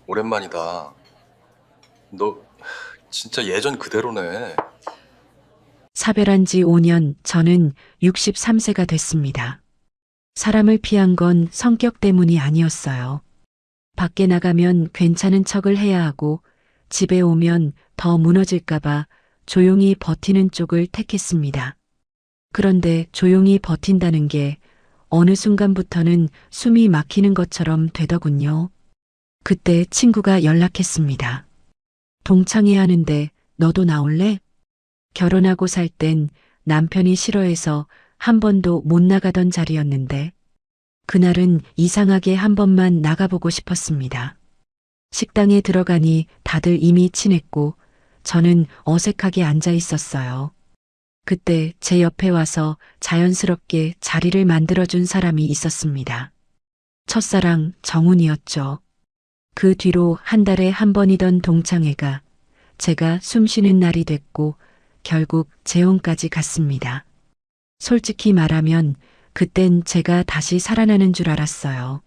오랜만이다. 너 진짜 예전 그대로네. 사별한 지 5년 저는 63세가 됐습니다. 사람을 피한 건 성격 때문이 아니었어요. 밖에 나가면 괜찮은 척을 해야 하고 집에 오면 더 무너질까봐 조용히 버티는 쪽을 택했습니다. 그런데 조용히 버틴다는 게 어느 순간부터는 숨이 막히는 것처럼 되더군요. 그때 친구가 연락했습니다. 동창회 하는데 너도 나올래? 결혼하고 살 땐 남편이 싫어해서 한 번도 못 나가던 자리였는데 그날은 이상하게 한 번만 나가보고 싶었습니다. 식당에 들어가니 다들 이미 친했고 저는 어색하게 앉아 있었어요. 그때 제 옆에 와서 자연스럽게 자리를 만들어준 사람이 있었습니다. 첫사랑 정훈이었죠. 그 뒤로 한 달에 한 번이던 동창회가 제가 숨 쉬는 날이 됐고 결국 재혼까지 갔습니다. 솔직히 말하면 그땐 제가 다시 살아나는 줄 알았어요.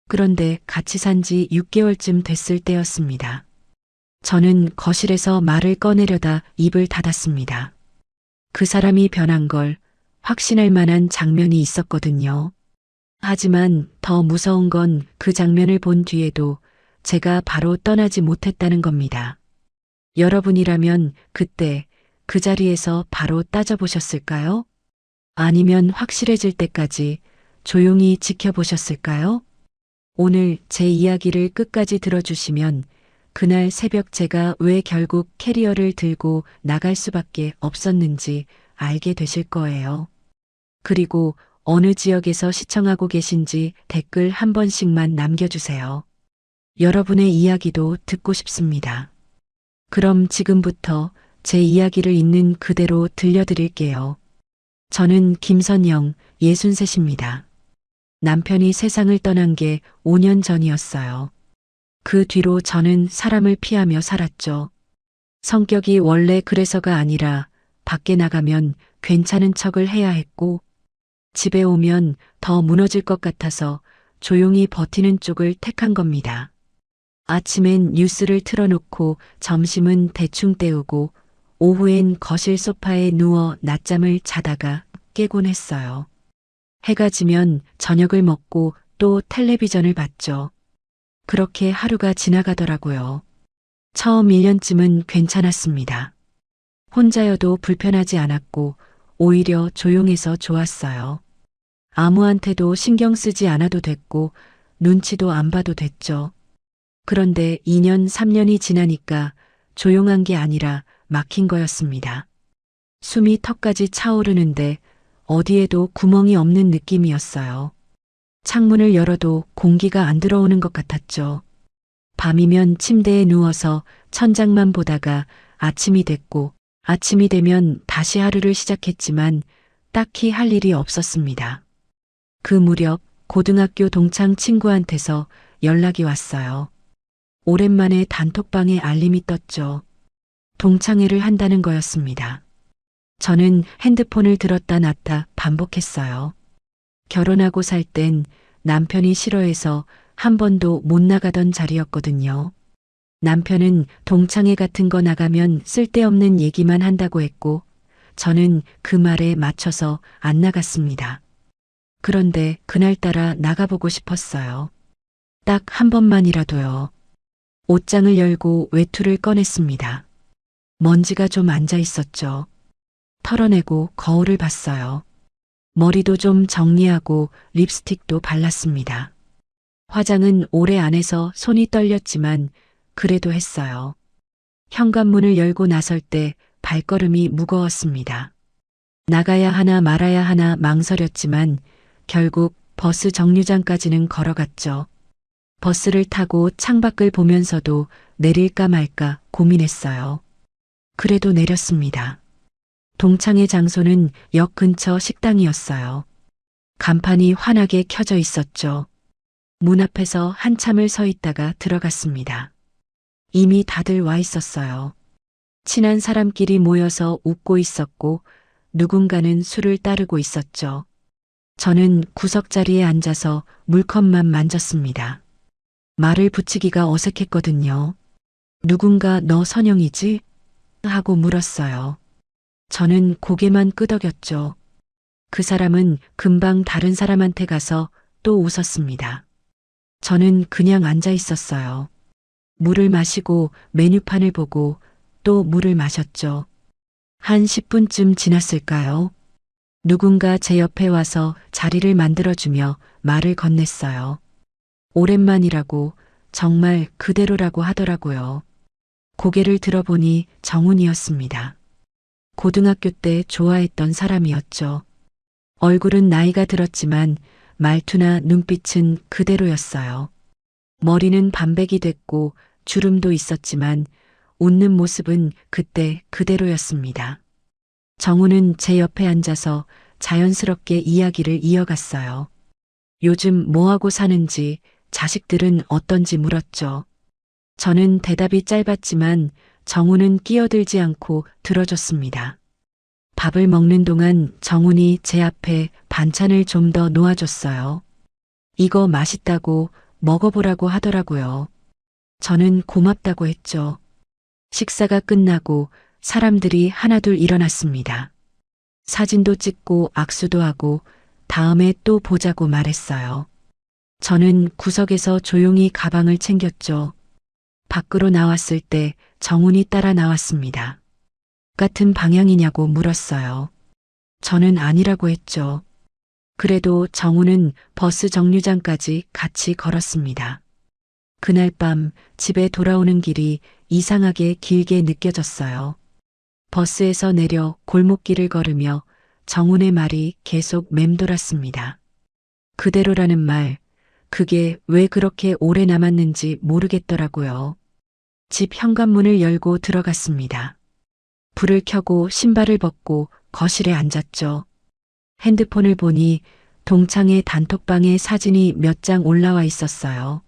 그런데 같이 산지 6개월쯤 됐을 때였습니다. 저는 거실에서 말을 꺼내려다 입을 닫았습니다. 그 사람이 변한 걸 확신할 만한 장면이 있었거든요. 하지만 더 무서운 건 그 장면을 본 뒤에도 제가 바로 떠나지 못했다는 겁니다. 여러분이라면 그때 그 자리에서 바로 따져보셨을까요? 아니면 확실해질 때까지 조용히 지켜보셨을까요? 오늘 제 이야기를 끝까지 들어주시면 그날 새벽 제가 왜 결국 캐리어를 들고 나갈 수밖에 없었는지 알게 되실 거예요. 그리고 어느 지역에서 시청하고 계신지 댓글 한 번씩만 남겨주세요. 여러분의 이야기도 듣고 싶습니다. 그럼 지금부터 제 이야기를 있는 그대로 들려드릴게요. 저는 김선영, 63입니다. 남편이 세상을 떠난 게 5년 전이었어요. 그 뒤로 저는 사람을 피하며 살았죠. 성격이 원래 그래서가 아니라 밖에 나가면 괜찮은 척을 해야 했고 집에 오면 더 무너질 것 같아서 조용히 버티는 쪽을 택한 겁니다. 아침엔 뉴스를 틀어놓고 점심은 대충 때우고 오후엔 거실 소파에 누워 낮잠을 자다가 깨곤 했어요. 해가 지면 저녁을 먹고 또 텔레비전을 봤죠. 그렇게 하루가 지나가더라고요. 처음 1년쯤은 괜찮았습니다. 혼자여도 불편하지 않았고 오히려 조용해서 좋았어요. 아무한테도 신경 쓰지 않아도 됐고 눈치도 안 봐도 됐죠. 그런데 2년, 3년이 지나니까 조용한 게 아니라 막힌 거였습니다. 숨이 턱까지 차오르는데 어디에도 구멍이 없는 느낌이었어요. 창문을 열어도 공기가 안 들어오는 것 같았죠. 밤이면 침대에 누워서 천장만 보다가 아침이 됐고 아침이 되면 다시 하루를 시작했지만 딱히 할 일이 없었습니다. 그 무렵 고등학교 동창 친구한테서 연락이 왔어요. 오랜만에 단톡방에 알림이 떴죠. 동창회를 한다는 거였습니다. 저는 핸드폰을 들었다 놨다 반복했어요. 결혼하고 살 땐 남편이 싫어해서 한 번도 못 나가던 자리였거든요. 남편은 동창회 같은 거 나가면 쓸데없는 얘기만 한다고 했고 저는 그 말에 맞춰서 안 나갔습니다. 그런데 그날따라 나가보고 싶었어요. 딱 한 번만이라도요. 옷장을 열고 외투를 꺼냈습니다. 먼지가 좀 앉아 있었죠. 털어내고 거울을 봤어요. 머리도 좀 정리하고 립스틱도 발랐습니다. 화장은 오래 안 해서 손이 떨렸지만 그래도 했어요. 현관문을 열고 나설 때 발걸음이 무거웠습니다. 나가야 하나 말아야 하나 망설였지만 결국 버스 정류장까지는 걸어갔죠. 버스를 타고 창밖을 보면서도 내릴까 말까 고민했어요. 그래도 내렸습니다. 동창회 장소는 역 근처 식당이었어요. 간판이 환하게 켜져 있었죠. 문 앞에서 한참을 서 있다가 들어갔습니다. 이미 다들 와 있었어요. 친한 사람끼리 모여서 웃고 있었고 누군가는 술을 따르고 있었죠. 저는 구석자리에 앉아서 물컵만 만졌습니다. 말을 붙이기가 어색했거든요. 누군가 너 선영이지? 하고 물었어요. 저는 고개만 끄덕였죠. 그 사람은 금방 다른 사람한테 가서 또 웃었습니다. 저는 그냥 앉아 있었어요. 물을 마시고 메뉴판을 보고 또 물을 마셨죠. 한 10분쯤 지났을까요? 누군가 제 옆에 와서 자리를 만들어주며 말을 건넸어요. 오랜만이라고, 정말 그대로라고 하더라고요. 고개를 들어보니 정훈이었습니다. 고등학교 때 좋아했던 사람이었죠. 얼굴은 나이가 들었지만 말투나 눈빛은 그대로였어요. 머리는 반백이 됐고 주름도 있었지만 웃는 모습은 그때 그대로였습니다. 정우는 제 옆에 앉아서 자연스럽게 이야기를 이어갔어요. 요즘 뭐하고 사는지, 자식들은 어떤지 물었죠. 저는 대답이 짧았지만 정우는 끼어들지 않고 들어줬습니다. 밥을 먹는 동안 정훈이 제 앞에 반찬을 좀 더 놓아줬어요. 이거 맛있다고 먹어보라고 하더라고요. 저는 고맙다고 했죠. 식사가 끝나고 사람들이 하나둘 일어났습니다. 사진도 찍고 악수도 하고 다음에 또 보자고 말했어요. 저는 구석에서 조용히 가방을 챙겼죠. 밖으로 나왔을 때 정훈이 따라 나왔습니다. 같은 방향이냐고 물었어요. 저는 아니라고 했죠. 그래도 정훈은 버스 정류장까지 같이 걸었습니다. 그날 밤 집에 돌아오는 길이 이상하게 길게 느껴졌어요. 버스에서 내려 골목길을 걸으며 정훈의 말이 계속 맴돌았습니다. 그대로라는 말, 그게 왜 그렇게 오래 남았는지 모르겠더라고요. 집 현관문을 열고 들어갔습니다. 불을 켜고 신발을 벗고 거실에 앉았죠. 핸드폰을 보니 동창의 단톡방에 사진이 몇 장 올라와 있었어요.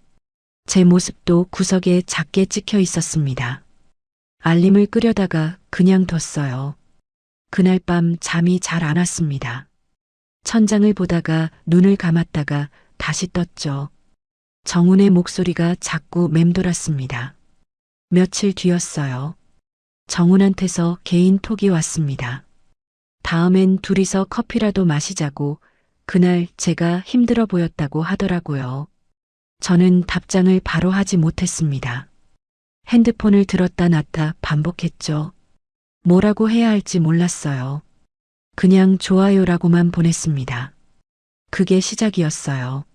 제 모습도 구석에 작게 찍혀 있었습니다. 알림을 끄려다가 그냥 뒀어요. 그날 밤 잠이 잘 안 왔습니다. 천장을 보다가 눈을 감았다가 다시 떴죠. 정훈의 목소리가 자꾸 맴돌았습니다. 며칠 뒤였어요. 정훈한테서 개인 톡이 왔습니다. 다음엔 둘이서 커피라도 마시자고, 그날 제가 힘들어 보였다고 하더라고요. 저는 답장을 바로 하지 못했습니다. 핸드폰을 들었다 놨다 반복했죠. 뭐라고 해야 할지 몰랐어요. 그냥 좋아요라고만 보냈습니다. 그게 시작이었어요.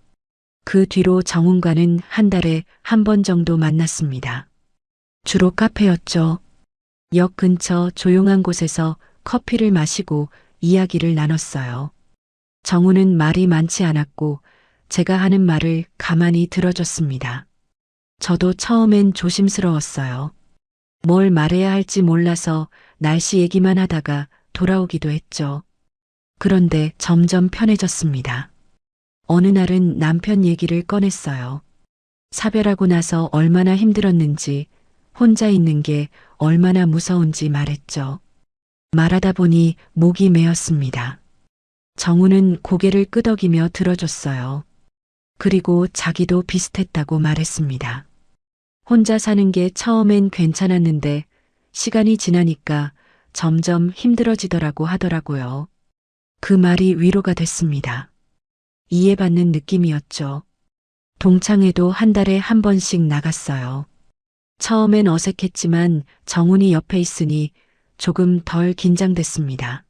그 뒤로 정훈과는 한 달에 한 번 정도 만났습니다. 주로 카페였죠. 역 근처 조용한 곳에서 커피를 마시고 이야기를 나눴어요. 정훈은 말이 많지 않았고 제가 하는 말을 가만히 들어줬습니다. 저도 처음엔 조심스러웠어요. 뭘 말해야 할지 몰라서 날씨 얘기만 하다가 돌아오기도 했죠. 그런데 점점 편해졌습니다. 어느 날은 남편 얘기를 꺼냈어요. 사별하고 나서 얼마나 힘들었는지, 혼자 있는 게 얼마나 무서운지 말했죠. 말하다 보니 목이 메었습니다. 정우는 고개를 끄덕이며 들어줬어요. 그리고 자기도 비슷했다고 말했습니다. 혼자 사는 게 처음엔 괜찮았는데 시간이 지나니까 점점 힘들어지더라고 하더라고요. 그 말이 위로가 됐습니다. 이해받는 느낌이었죠. 동창회도 한 달에 한 번씩 나갔어요. 처음엔 어색했지만 정훈이 옆에 있으니 조금 덜 긴장됐습니다.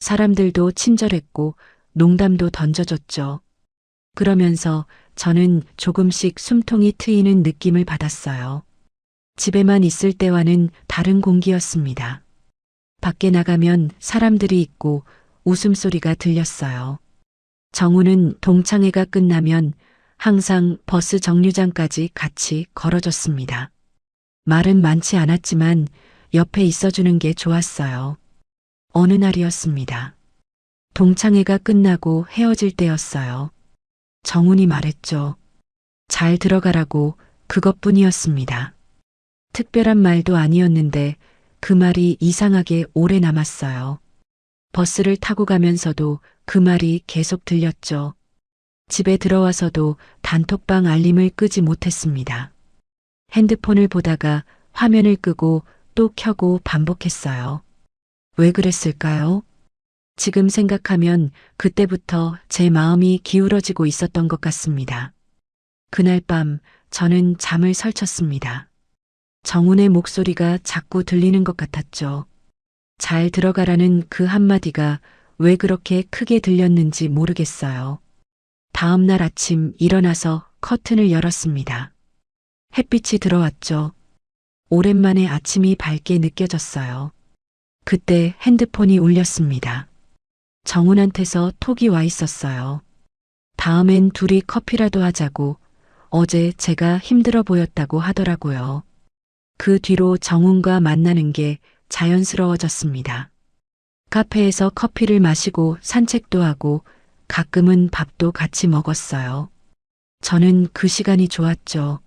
사람들도 친절했고 농담도 던져줬죠. 그러면서 저는 조금씩 숨통이 트이는 느낌을 받았어요. 집에만 있을 때와는 다른 공기였습니다. 밖에 나가면 사람들이 있고 웃음소리가 들렸어요. 정우는 동창회가 끝나면 항상 버스 정류장까지 같이 걸어줬습니다. 말은 많지 않았지만 옆에 있어주는 게 좋았어요. 어느 날이었습니다. 동창회가 끝나고 헤어질 때였어요. 정훈이 말했죠. 잘 들어가라고, 그것뿐이었습니다. 특별한 말도 아니었는데 그 말이 이상하게 오래 남았어요. 버스를 타고 가면서도 그 말이 계속 들렸죠. 집에 들어와서도 단톡방 알림을 끄지 못했습니다. 핸드폰을 보다가 화면을 끄고 또 켜고 반복했어요. 왜 그랬을까요? 지금 생각하면 그때부터 제 마음이 기울어지고 있었던 것 같습니다. 그날 밤 저는 잠을 설쳤습니다. 정훈의 목소리가 자꾸 들리는 것 같았죠. 잘 들어가라는 그 한마디가 왜 그렇게 크게 들렸는지 모르겠어요. 다음 날 아침 일어나서 커튼을 열었습니다. 햇빛이 들어왔죠. 오랜만에 아침이 밝게 느껴졌어요. 그때 핸드폰이 울렸습니다. 정훈한테서 톡이 와 있었어요. 다음엔 둘이 커피라도 하자고 어제 제가 힘들어 보였다고 하더라고요. 그 뒤로 정훈과 만나는 게 자연스러워졌습니다. 카페에서 커피를 마시고 산책도 하고 가끔은 밥도 같이 먹었어요. 저는 그 시간이 좋았죠.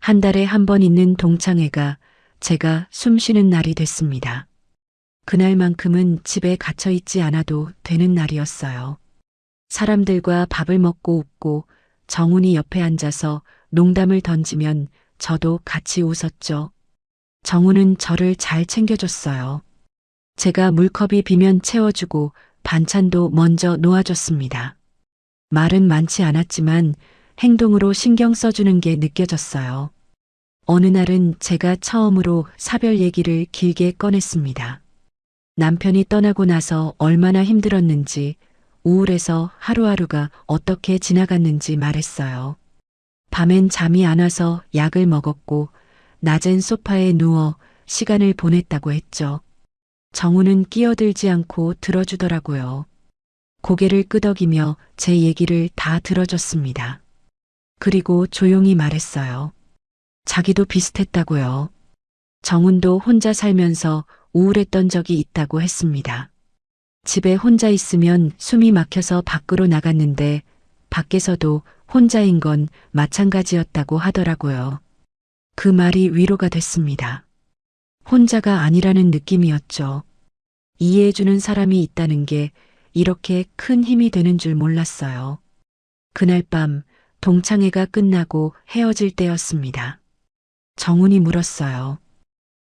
한 달에 한 번 있는 동창회가 제가 숨 쉬는 날이 됐습니다. 그날만큼은 집에 갇혀 있지 않아도 되는 날이었어요. 사람들과 밥을 먹고 웃고 정훈이 옆에 앉아서 농담을 던지면 저도 같이 웃었죠. 정훈은 저를 잘 챙겨줬어요. 제가 물컵이 비면 채워주고 반찬도 먼저 놓아줬습니다. 말은 많지 않았지만 행동으로 신경 써주는 게 느껴졌어요. 어느 날은 제가 처음으로 사별 얘기를 길게 꺼냈습니다. 남편이 떠나고 나서 얼마나 힘들었는지, 우울해서 하루하루가 어떻게 지나갔는지 말했어요. 밤엔 잠이 안 와서 약을 먹었고, 낮엔 소파에 누워 시간을 보냈다고 했죠. 정훈은 끼어들지 않고 들어주더라고요. 고개를 끄덕이며 제 얘기를 다 들어줬습니다. 그리고 조용히 말했어요. 자기도 비슷했다고요. 정훈도 혼자 살면서 우울했던 적이 있다고 했습니다. 집에 혼자 있으면 숨이 막혀서 밖으로 나갔는데 밖에서도 혼자인 건 마찬가지였다고 하더라고요. 그 말이 위로가 됐습니다. 혼자가 아니라는 느낌이었죠. 이해해주는 사람이 있다는 게 이렇게 큰 힘이 되는 줄 몰랐어요. 그날 밤 동창회가 끝나고 헤어질 때였습니다. 정훈이 물었어요.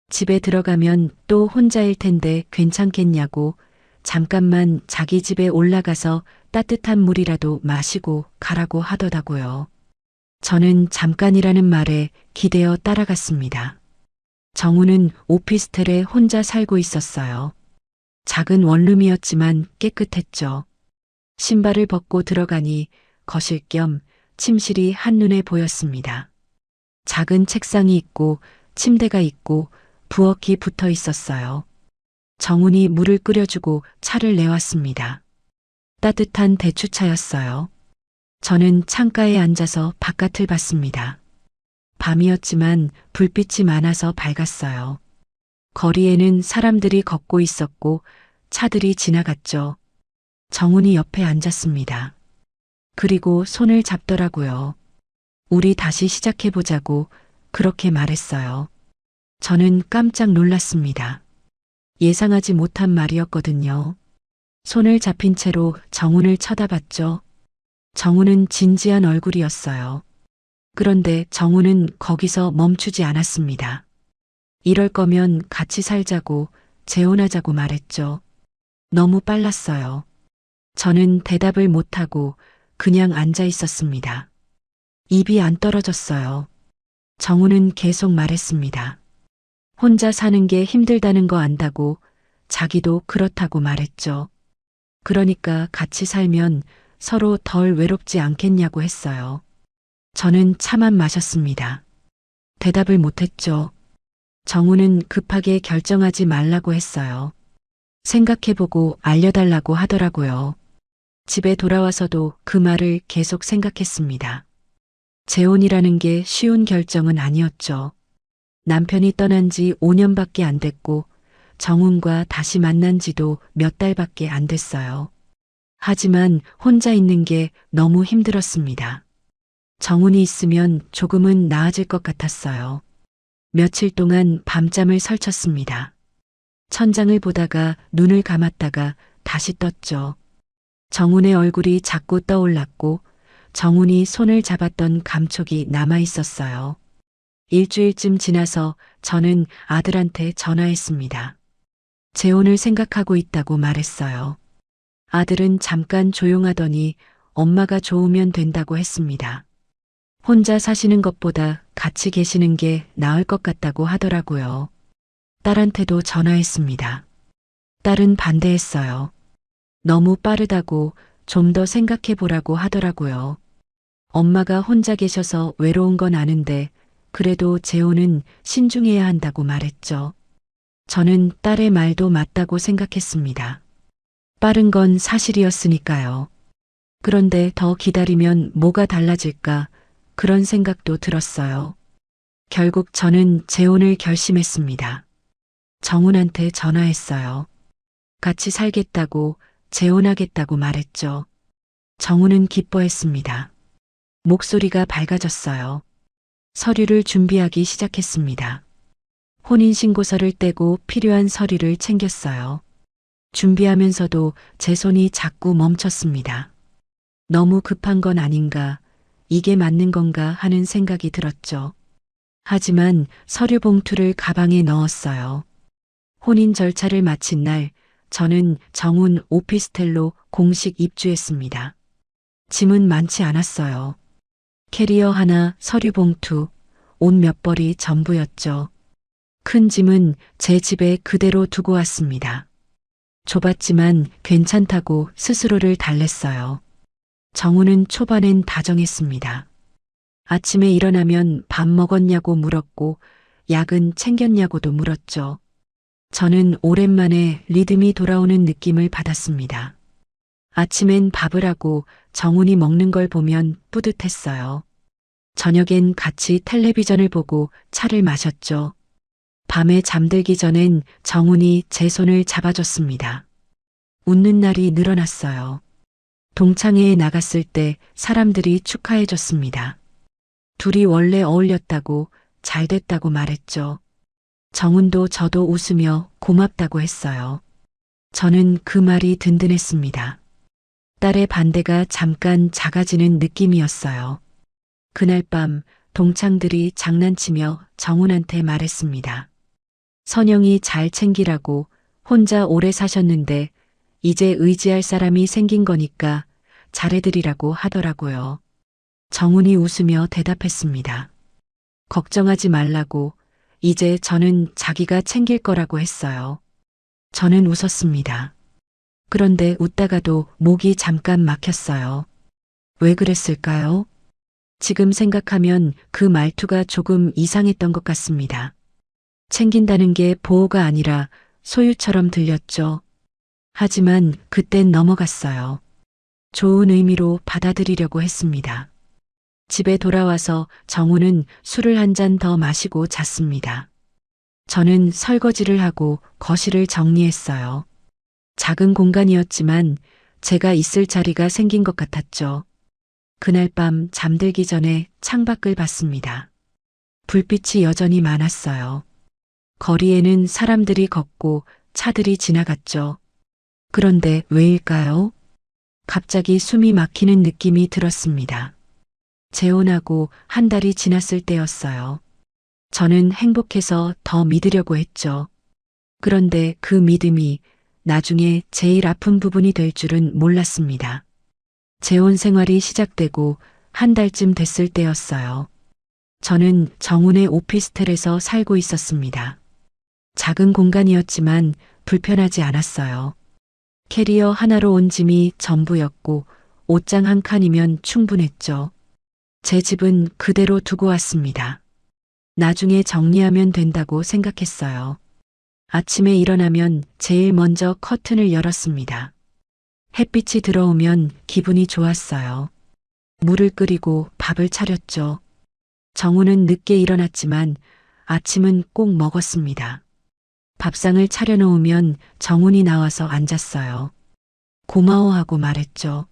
집에 들어가면 또 혼자일 텐데 괜찮겠냐고 잠깐만 자기 집에 올라가서 따뜻한 물이라도 마시고 가라고 하더라고요. 저는 잠깐이라는 말에 기대어 따라갔습니다. 정훈은 오피스텔에 혼자 살고 있었어요. 작은 원룸이었지만 깨끗했죠. 신발을 벗고 들어가니 거실 겸 침실이 한눈에 보였습니다. 작은 책상이 있고 침대가 있고 부엌이 붙어 있었어요. 정훈이 물을 끓여주고 차를 내왔습니다. 따뜻한 대추차였어요. 저는 창가에 앉아서 바깥을 봤습니다. 밤이었지만 불빛이 많아서 밝았어요. 거리에는 사람들이 걷고 있었고 차들이 지나갔죠. 정훈이 옆에 앉았습니다. 그리고 손을 잡더라고요. 우리 다시 시작해보자고 그렇게 말했어요. 저는 깜짝 놀랐습니다. 예상하지 못한 말이었거든요. 손을 잡힌 채로 정훈을 쳐다봤죠. 정훈은 진지한 얼굴이었어요. 그런데 정훈은 거기서 멈추지 않았습니다. 이럴 거면 같이 살자고 재혼하자고 말했죠. 너무 빨랐어요. 저는 대답을 못하고 그냥 앉아 있었습니다. 입이 안 떨어졌어요. 정훈은 계속 말했습니다. 혼자 사는 게 힘들다는 거 안다고 자기도 그렇다고 말했죠. 그러니까 같이 살면 서로 덜 외롭지 않겠냐고 했어요. 저는 차만 마셨습니다. 대답을 못했죠. 정훈은 급하게 결정하지 말라고 했어요. 생각해보고 알려달라고 하더라고요. 집에 돌아와서도 그 말을 계속 생각했습니다. 재혼이라는 게 쉬운 결정은 아니었죠. 남편이 떠난 지 5년밖에 안 됐고 정훈과 다시 만난 지도 몇 달밖에 안 됐어요. 하지만 혼자 있는 게 너무 힘들었습니다. 정훈이 있으면 조금은 나아질 것 같았어요. 며칠 동안 밤잠을 설쳤습니다. 천장을 보다가 눈을 감았다가 다시 떴죠. 정훈의 얼굴이 자꾸 떠올랐고 정훈이 손을 잡았던 감촉이 남아 있었어요. 일주일쯤 지나서 저는 아들한테 전화했습니다. 재혼을 생각하고 있다고 말했어요. 아들은 잠깐 조용하더니 엄마가 좋으면 된다고 했습니다. 혼자 사시는 것보다 같이 계시는 게 나을 것 같다고 하더라고요. 딸한테도 전화했습니다. 딸은 반대했어요. 너무 빠르다고 좀 더 생각해 보라고 하더라고요. 엄마가 혼자 계셔서 외로운 건 아는데 그래도 재혼은 신중해야 한다고 말했죠. 저는 딸의 말도 맞다고 생각했습니다. 빠른 건 사실이었으니까요. 그런데 더 기다리면 뭐가 달라질까 그런 생각도 들었어요. 결국 저는 재혼을 결심했습니다. 정훈한테 전화했어요. 같이 살겠다고 재혼하겠다고 말했죠. 정훈은 기뻐했습니다. 목소리가 밝아졌어요. 서류를 준비하기 시작했습니다. 혼인신고서를 떼고 필요한 서류를 챙겼어요. 준비하면서도 제 손이 자꾸 멈췄습니다. 너무 급한 건 아닌가, 이게 맞는 건가 하는 생각이 들었죠. 하지만 서류 봉투를 가방에 넣었어요. 혼인 절차를 마친 날, 저는 정훈 오피스텔로 공식 입주했습니다. 짐은 많지 않았어요. 캐리어 하나, 서류 봉투, 옷 몇 벌이 전부였죠. 큰 짐은 제 집에 그대로 두고 왔습니다. 좁았지만 괜찮다고 스스로를 달랬어요. 정훈은 초반엔 다정했습니다. 아침에 일어나면 밥 먹었냐고 물었고 약은 챙겼냐고도 물었죠. 저는 오랜만에 리듬이 돌아오는 느낌을 받았습니다. 아침엔 밥을 하고 정훈이 먹는 걸 보면 뿌듯했어요. 저녁엔 같이 텔레비전을 보고 차를 마셨죠. 밤에 잠들기 전엔 정훈이 제 손을 잡아줬습니다. 웃는 날이 늘어났어요. 동창회에 나갔을 때 사람들이 축하해줬습니다. 둘이 원래 어울렸다고 잘 됐다고 말했죠. 정훈도 저도 웃으며 고맙다고 했어요. 저는 그 말이 든든했습니다. 딸의 반대가 잠깐 작아지는 느낌이었어요. 그날 밤 동창들이 장난치며 정훈한테 말했습니다. 선영이 잘 챙기라고 혼자 오래 사셨는데 이제 의지할 사람이 생긴 거니까 잘해드리라고 하더라고요. 정훈이 웃으며 대답했습니다. 걱정하지 말라고 이제 저는 자기가 챙길 거라고 했어요. 저는 웃었습니다. 그런데 웃다가도 목이 잠깐 막혔어요. 왜 그랬을까요? 지금 생각하면 그 말투가 조금 이상했던 것 같습니다. 챙긴다는 게 보호가 아니라 소유처럼 들렸죠. 하지만 그땐 넘어갔어요. 좋은 의미로 받아들이려고 했습니다. 집에 돌아와서 정훈은 술을 한 잔 더 마시고 잤습니다. 저는 설거지를 하고 거실을 정리했어요. 작은 공간이었지만 제가 있을 자리가 생긴 것 같았죠. 그날 밤 잠들기 전에 창밖을 봤습니다. 불빛이 여전히 많았어요. 거리에는 사람들이 걷고 차들이 지나갔죠. 그런데 왜일까요? 갑자기 숨이 막히는 느낌이 들었습니다. 재혼하고 한 달이 지났을 때였어요. 저는 행복해서 더 믿으려고 했죠. 그런데 그 믿음이 나중에 제일 아픈 부분이 될 줄은 몰랐습니다. 재혼 생활이 시작되고 한 달쯤 됐을 때였어요. 저는 정훈의 오피스텔에서 살고 있었습니다. 작은 공간이었지만 불편하지 않았어요. 캐리어 하나로 온 짐이 전부였고 옷장 한 칸이면 충분했죠. 제 집은 그대로 두고 왔습니다. 나중에 정리하면 된다고 생각했어요. 아침에 일어나면 제일 먼저 커튼을 열었습니다. 햇빛이 들어오면 기분이 좋았어요. 물을 끓이고 밥을 차렸죠. 정훈은 늦게 일어났지만 아침은 꼭 먹었습니다. 밥상을 차려놓으면 정훈이 나와서 앉았어요. 고마워하고 말했죠.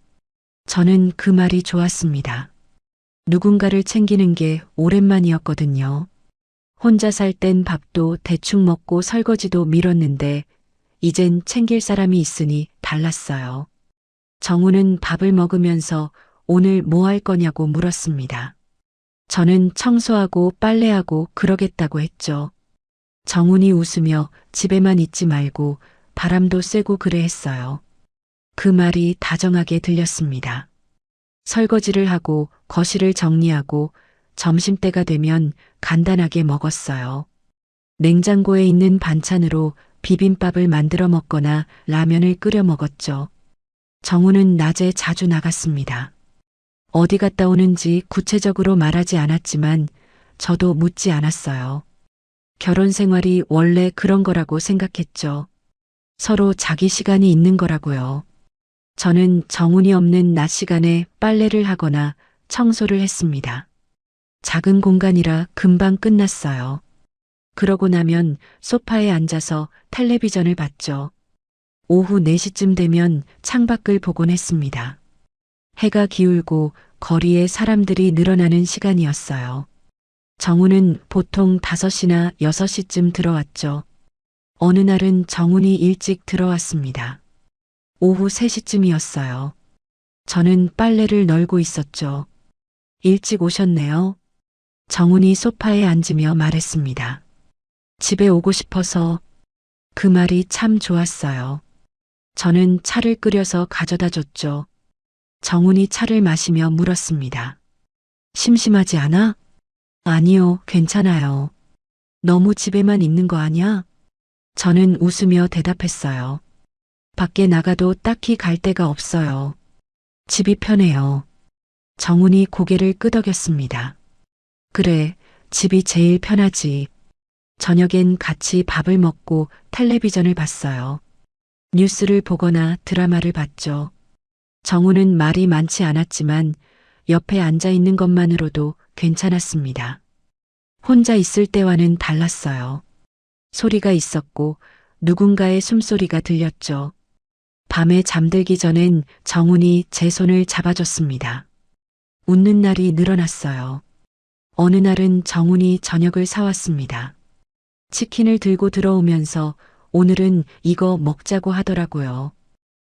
저는 그 말이 좋았습니다. 누군가를 챙기는 게 오랜만이었거든요. 혼자 살 땐 밥도 대충 먹고 설거지도 미뤘는데 이젠 챙길 사람이 있으니 달랐어요. 정훈은 밥을 먹으면서 오늘 뭐 할 거냐고 물었습니다. 저는 청소하고 빨래하고 그러겠다고 했죠. 정훈이 웃으며 집에만 있지 말고 바람도 쐬고 그래 했어요. 그 말이 다정하게 들렸습니다. 설거지를 하고 거실을 정리하고 점심때가 되면 간단하게 먹었어요. 냉장고에 있는 반찬으로 비빔밥을 만들어 먹거나 라면을 끓여 먹었죠. 정우는 낮에 자주 나갔습니다. 어디 갔다 오는지 구체적으로 말하지 않았지만 저도 묻지 않았어요. 결혼 생활이 원래 그런 거라고 생각했죠. 서로 자기 시간이 있는 거라고요. 저는 정훈이 없는 낮 시간에 빨래를 하거나 청소를 했습니다. 작은 공간이라 금방 끝났어요. 그러고 나면 소파에 앉아서 텔레비전을 봤죠. 오후 4시쯤 되면 창밖을 보곤 했습니다. 해가 기울고 거리에 사람들이 늘어나는 시간이었어요. 정훈은 보통 5시나 6시쯤 들어왔죠. 어느 날은 정훈이 일찍 들어왔습니다. 오후 3시쯤이었어요. 저는 빨래를 널고 있었죠. 일찍 오셨네요. 정훈이 소파에 앉으며 말했습니다. 집에 오고 싶어서. 그 말이 참 좋았어요. 저는 차를 끓여서 가져다 줬죠. 정훈이 차를 마시며 물었습니다. 심심하지 않아? 아니요, 괜찮아요. 너무 집에만 있는 거 아냐? 저는 웃으며 대답했어요. 밖에 나가도 딱히 갈 데가 없어요. 집이 편해요. 정훈이 고개를 끄덕였습니다. 그래, 집이 제일 편하지. 저녁엔 같이 밥을 먹고 텔레비전을 봤어요. 뉴스를 보거나 드라마를 봤죠. 정우는 말이 많지 않았지만 옆에 앉아 있는 것만으로도 괜찮았습니다. 혼자 있을 때와는 달랐어요. 소리가 있었고 누군가의 숨소리가 들렸죠. 밤에 잠들기 전엔 정훈이 제 손을 잡아줬습니다. 웃는 날이 늘어났어요. 어느 날은 정훈이 저녁을 사왔습니다. 치킨을 들고 들어오면서 오늘은 이거 먹자고 하더라고요.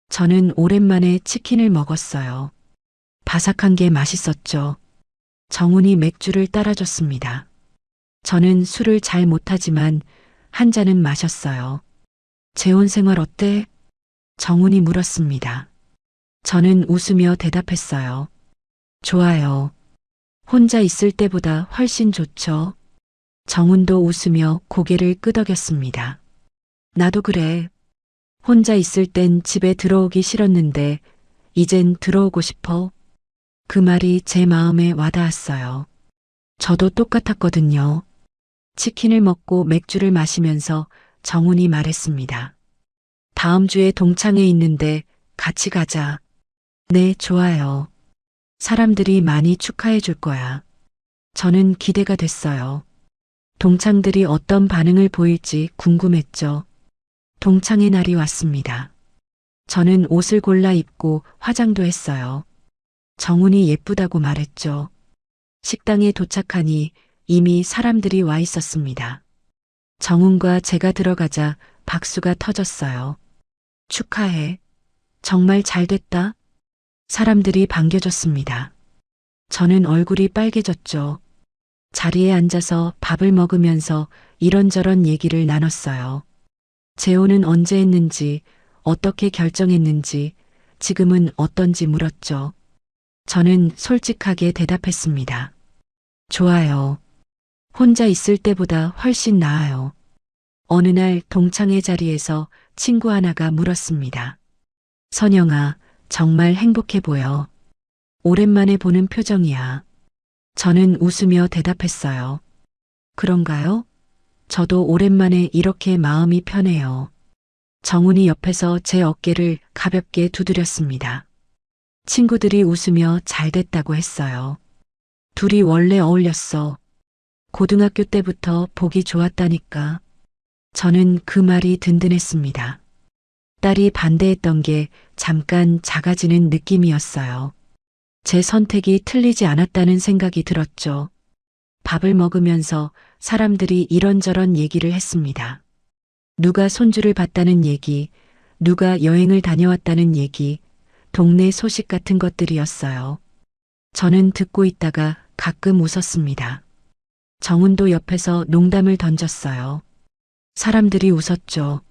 저는 오랜만에 치킨을 먹었어요. 바삭한 게 맛있었죠. 정훈이 맥주를 따라줬습니다. 저는 술을 잘 못하지만 한 잔은 마셨어요. 재혼 생활 어때? 정훈이 물었습니다. 저는 웃으며 대답했어요. 좋아요. 혼자 있을 때보다 훨씬 좋죠. 정훈도 웃으며 고개를 끄덕였습니다. 나도 그래. 혼자 있을 땐 집에 들어오기 싫었는데 이젠 들어오고 싶어. 그 말이 제 마음에 와닿았어요. 저도 똑같았거든요. 치킨을 먹고 맥주를 마시면서 정훈이 말했습니다. 다음 주에 동창회 있는데 같이 가자. 네, 좋아요. 사람들이 많이 축하해 줄 거야. 저는 기대가 됐어요. 동창들이 어떤 반응을 보일지 궁금했죠. 동창회 날이 왔습니다. 저는 옷을 골라 입고 화장도 했어요. 정훈이 예쁘다고 말했죠. 식당에 도착하니 이미 사람들이 와 있었습니다. 정훈과 제가 들어가자 박수가 터졌어요. 축하해. 정말 잘 됐다. 사람들이 반겨줬습니다. 저는 얼굴이 빨개졌죠. 자리에 앉아서 밥을 먹으면서 이런저런 얘기를 나눴어요. 재혼은 언제 했는지, 어떻게 결정했는지, 지금은 어떤지 물었죠. 저는 솔직하게 대답했습니다. 좋아요. 혼자 있을 때보다 훨씬 나아요. 어느 날 동창회 자리에서 친구 하나가 물었습니다. 선영아, 정말 행복해 보여. 오랜만에 보는 표정이야. 저는 웃으며 대답했어요. 그런가요? 저도 오랜만에 이렇게 마음이 편해요. 정훈이 옆에서 제 어깨를 가볍게 두드렸습니다. 친구들이 웃으며 잘 됐다고 했어요. 둘이 원래 어울렸어. 고등학교 때부터 보기 좋았다니까. 저는 그 말이 든든했습니다. 딸이 반대했던 게 잠깐 작아지는 느낌이었어요. 제 선택이 틀리지 않았다는 생각이 들었죠. 밥을 먹으면서 사람들이 이런저런 얘기를 했습니다. 누가 손주를 봤다는 얘기, 누가 여행을 다녀왔다는 얘기, 동네 소식 같은 것들이었어요. 저는 듣고 있다가 가끔 웃었습니다. 정훈도 옆에서 농담을 던졌어요. 사람들이 웃었죠.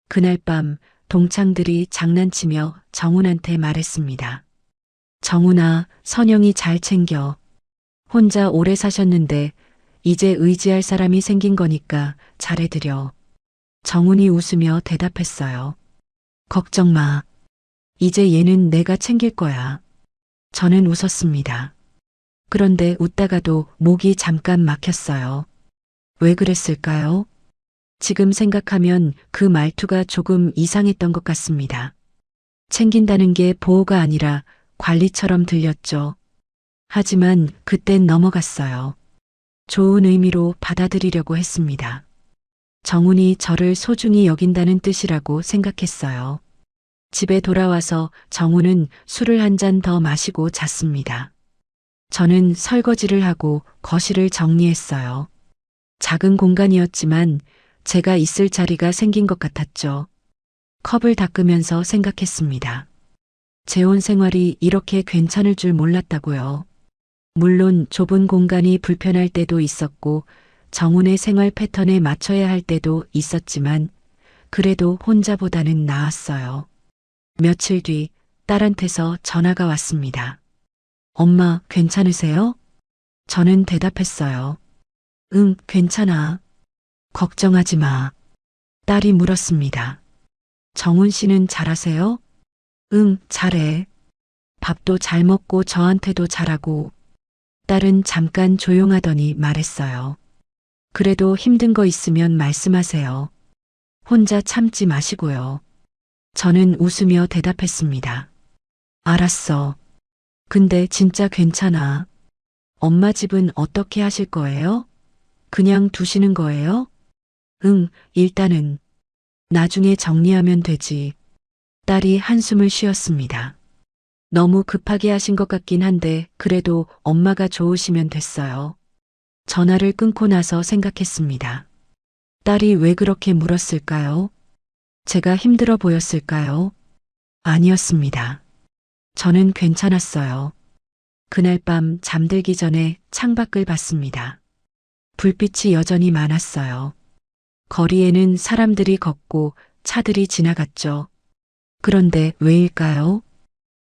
그날 밤 동창들이 장난치며 정훈한테 말했습니다. 정훈아, 선영이 잘 챙겨. 혼자 오래 사셨는데 이제 의지할 사람이 생긴 거니까 잘해드려. 정훈이 웃으며 대답했어요. 걱정 마. 이제 얘는 내가 챙길 거야. 저는 웃었습니다. 그런데 웃다가도 목이 잠깐 막혔어요. 왜 그랬을까요? 지금 생각하면 그 말투가 조금 이상했던 것 같습니다. 챙긴다는 게 보호가 아니라 관리처럼 들렸죠. 하지만 그땐 넘어갔어요. 좋은 의미로 받아들이려고 했습니다. 정훈이 저를 소중히 여긴다는 뜻이라고 생각했어요. 집에 돌아와서 정훈은 술을 한 잔 더 마시고 잤습니다. 저는 설거지를 하고 거실을 정리했어요. 작은 공간이었지만 제가 있을 자리가 생긴 것 같았죠. 컵을 닦으면서 생각했습니다. 재혼 생활이 이렇게 괜찮을 줄 몰랐다고요. 물론 좁은 공간이 불편할 때도 있었고 정훈의 생활 패턴에 맞춰야 할 때도 있었지만 그래도 혼자보다는 나았어요. 며칠 뒤 딸한테서 전화가 왔습니다. 엄마, 괜찮으세요? 저는 대답했어요. 응, 괜찮아. 걱정하지 마. 딸이 물었습니다. 정훈 씨는 잘하세요? 응, 잘해. 밥도 잘 먹고 저한테도 잘하고. 딸은 잠깐 조용하더니 말했어요. 그래도 힘든 거 있으면 말씀하세요. 혼자 참지 마시고요. 저는 웃으며 대답했습니다. 알았어. 근데 진짜 괜찮아. 엄마 집은 어떻게 하실 거예요? 그냥 두시는 거예요? 응, 일단은. 나중에 정리하면 되지. 딸이 한숨을 쉬었습니다. 너무 급하게 하신 것 같긴 한데 그래도 엄마가 좋으시면 됐어요. 전화를 끊고 나서 생각했습니다. 딸이 왜 그렇게 물었을까요? 제가 힘들어 보였을까요? 아니었습니다. 저는 괜찮았어요. 그날 밤 잠들기 전에 창밖을 봤습니다. 불빛이 여전히 많았어요. 거리에는 사람들이 걷고 차들이 지나갔죠. 그런데 왜일까요?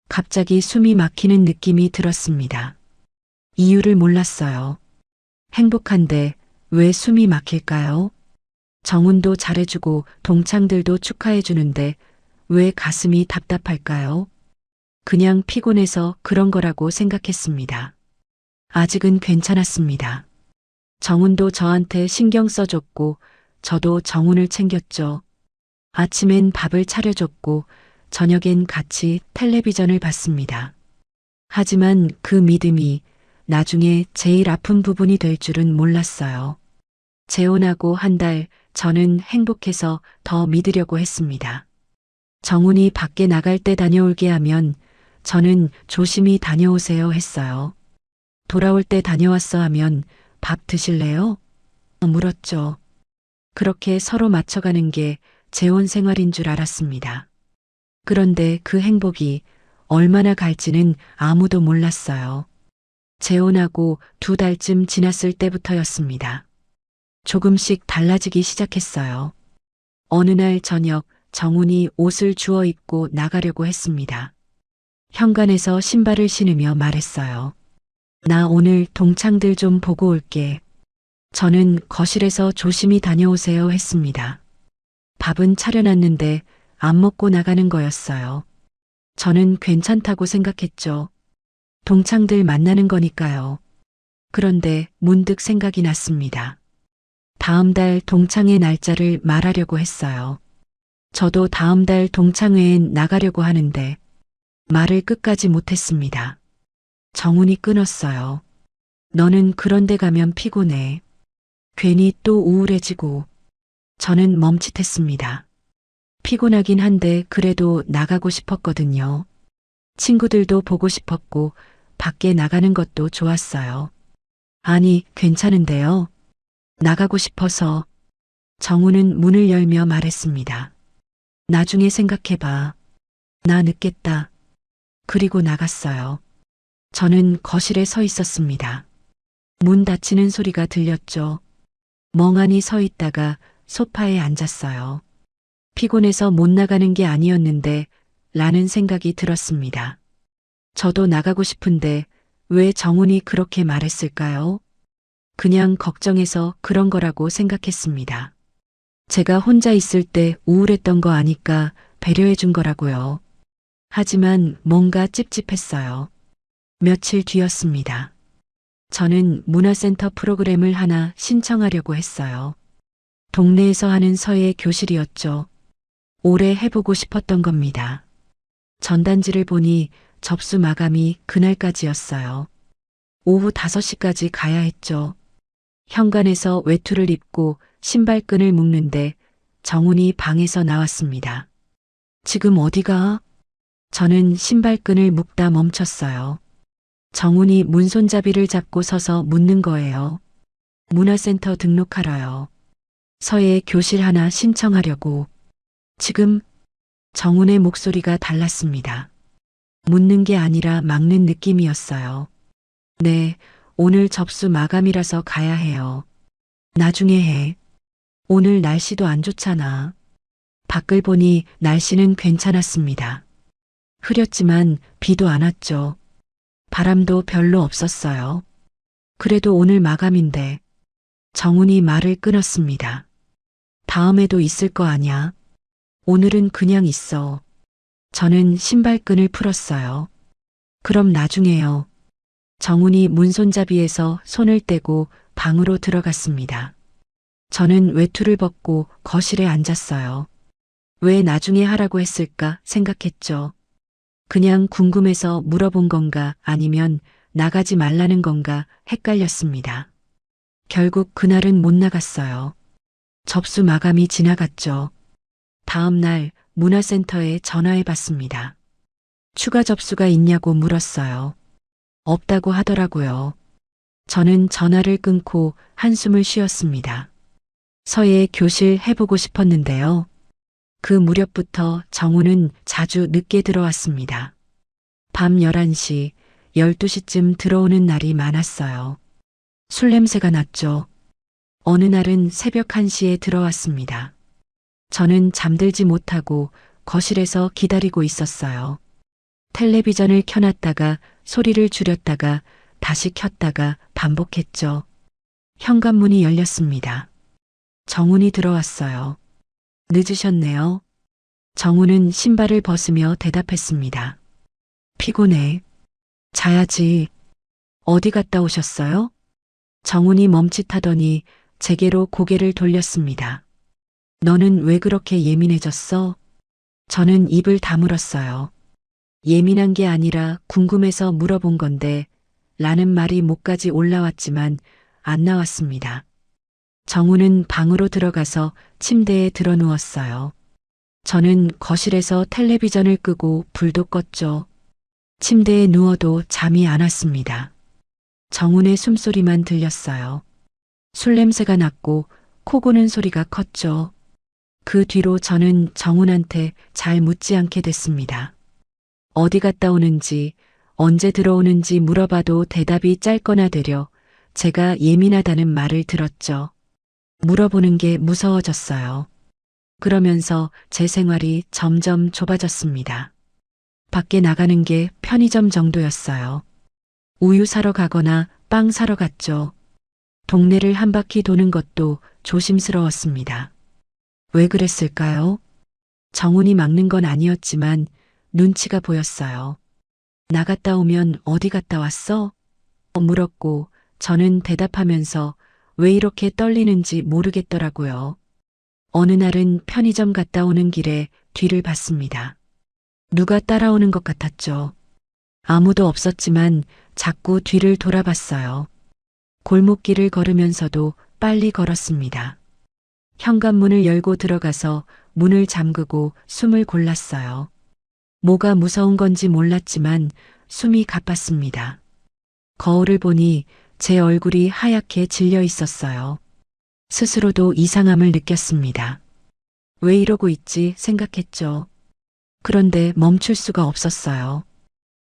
갑자기 숨이 막히는 느낌이 들었습니다. 이유를 몰랐어요. 행복한데 왜 숨이 막힐까요? 정훈도 잘해주고 동창들도 축하해주는데 왜 가슴이 답답할까요? 그냥 피곤해서 그런 거라고 생각했습니다. 아직은 괜찮았습니다. 정훈도 저한테 신경 써줬고 저도 정훈을 챙겼죠. 아침엔 밥을 차려줬고 저녁엔 같이 텔레비전을 봤습니다. 하지만 그 믿음이 나중에 제일 아픈 부분이 될 줄은 몰랐어요. 재혼하고 한 달 저는 행복해서 더 믿으려고 했습니다. 정훈이 밖에 나갈 때 다녀올게 하면 저는 조심히 다녀오세요 했어요. 돌아올 때 다녀왔어 하면 밥 드실래요? 물었죠. 그렇게 서로 맞춰가는 게 재혼 생활인 줄 알았습니다. 그런데 그 행복이 얼마나 갈지는 아무도 몰랐어요. 재혼하고 2달쯤 지났을 때부터였습니다. 조금씩 달라지기 시작했어요. 어느 날 저녁 정훈이 옷을 주워 입고 나가려고 했습니다. 현관에서 신발을 신으며 말했어요. 나 오늘 동창들 좀 보고 올게. 저는 거실에서 조심히 다녀오세요 했습니다. 밥은 차려놨는데 안 먹고 나가는 거였어요. 저는 괜찮다고 생각했죠. 동창들 만나는 거니까요. 그런데 문득 생각이 났습니다. 다음 달 동창회 날짜를 말하려고 했어요. 저도 다음 달 동창회엔 나가려고 하는데 말을 끝까지 못했습니다. 정훈이 끊었어요. 너는 그런 데 가면 피곤해. 괜히 또 우울해지고. 저는 멈칫했습니다. 피곤하긴 한데 그래도 나가고 싶었거든요. 친구들도 보고 싶었고 밖에 나가는 것도 좋았어요. 아니, 괜찮은데요. 나가고 싶어서. 정훈은 문을 열며 말했습니다. 나중에 생각해봐. 나 늦겠다. 그리고 나갔어요. 저는 거실에 서 있었습니다. 문 닫히는 소리가 들렸죠. 멍하니 서 있다가 소파에 앉았어요. 피곤해서 못 나가는 게 아니었는데 라는 생각이 들었습니다. 저도 나가고 싶은데 왜 정훈이 그렇게 말했을까요? 그냥 걱정해서 그런 거라고 생각했습니다. 제가 혼자 있을 때 우울했던 거 아니까 배려해 준 거라고요. 하지만 뭔가 찝찝했어요. 며칠 뒤였습니다. 저는 문화센터 프로그램을 하나 신청하려고 했어요. 동네에서 하는 서예 교실이었죠. 오래 해보고 싶었던 겁니다. 전단지를 보니 접수 마감이 그날까지였어요. 오후 5시까지 가야 했죠. 현관에서 외투를 입고 신발끈을 묶는데 정훈이 방에서 나왔습니다. 지금 어디가? 저는 신발끈을 묶다 멈췄어요. 정훈이 문손잡이를 잡고 서서 묻는 거예요. 문화센터 등록하러요. 서예 교실 하나 신청하려고. 지금 정훈의 목소리가 달랐습니다. 묻는 게 아니라 막는 느낌이었어요. 네, 오늘 접수 마감이라서 가야 해요. 나중에 해. 오늘 날씨도 안 좋잖아. 밖을 보니 날씨는 괜찮았습니다. 흐렸지만 비도 안 왔죠. 바람도 별로 없었어요. 그래도 오늘 마감인데. 정훈이 말을 끊었습니다. 다음에도 있을 거 아냐? 오늘은 그냥 있어. 저는 신발끈을 풀었어요. 그럼 나중에요. 정훈이 문손잡이에서 손을 떼고 방으로 들어갔습니다. 저는 외투를 벗고 거실에 앉았어요. 왜 나중에 하라고 했을까 생각했죠. 그냥 궁금해서 물어본 건가 아니면 나가지 말라는 건가 헷갈렸습니다. 결국 그날은 못 나갔어요. 접수 마감이 지나갔죠. 다음 날 문화센터에 전화해 봤습니다. 추가 접수가 있냐고 물었어요. 없다고 하더라고요. 저는 전화를 끊고 한숨을 쉬었습니다. 서예 교실 해보고 싶었는데요. 그 무렵부터 정훈은 자주 늦게 들어왔습니다. 밤 11시, 12시쯤 들어오는 날이 많았어요. 술 냄새가 났죠. 어느 날은 새벽 1시에 들어왔습니다. 저는 잠들지 못하고 거실에서 기다리고 있었어요. 텔레비전을 켜놨다가 소리를 줄였다가 다시 켰다가 반복했죠. 현관문이 열렸습니다. 정훈이 들어왔어요. 늦으셨네요. 정훈은 신발을 벗으며 대답했습니다. 피곤해. 자야지. 어디 갔다 오셨어요? 정훈이 멈칫하더니 제게로 고개를 돌렸습니다. 너는 왜 그렇게 예민해졌어? 저는 입을 다물었어요. 예민한 게 아니라 궁금해서 물어본 건데 라는 말이 목까지 올라왔지만 안 나왔습니다. 정훈은 방으로 들어가서 침대에 드러누웠어요. 저는 거실에서 텔레비전을 끄고 불도 껐죠. 침대에 누워도 잠이 안 왔습니다. 정훈의 숨소리만 들렸어요. 술 냄새가 났고 코 고는 소리가 컸죠. 그 뒤로 저는 정훈한테 잘 묻지 않게 됐습니다. 어디 갔다 오는지, 언제 들어오는지 물어봐도 대답이 짧거나 되려 제가 예민하다는 말을 들었죠. 물어보는 게 무서워졌어요. 그러면서 제 생활이 점점 좁아졌습니다. 밖에 나가는 게 편의점 정도였어요. 우유 사러 가거나 빵 사러 갔죠. 동네를 한 바퀴 도는 것도 조심스러웠습니다. 왜 그랬을까요? 정훈이 막는 건 아니었지만 눈치가 보였어요. 나갔다 오면 어디 갔다 왔어? 물었고 저는 대답하면서 왜 이렇게 떨리는지 모르겠더라고요. 어느 날은 편의점 갔다 오는 길에 뒤를 봤습니다. 누가 따라오는 것 같았죠. 아무도 없었지만 자꾸 뒤를 돌아봤어요. 골목길을 걸으면서도 빨리 걸었습니다. 현관문을 열고 들어가서 문을 잠그고 숨을 골랐어요. 뭐가 무서운 건지 몰랐지만 숨이 가빴습니다. 거울을 보니 제 얼굴이 하얗게 질려 있었어요. 스스로도 이상함을 느꼈습니다. 왜 이러고 있지 생각했죠. 그런데 멈출 수가 없었어요.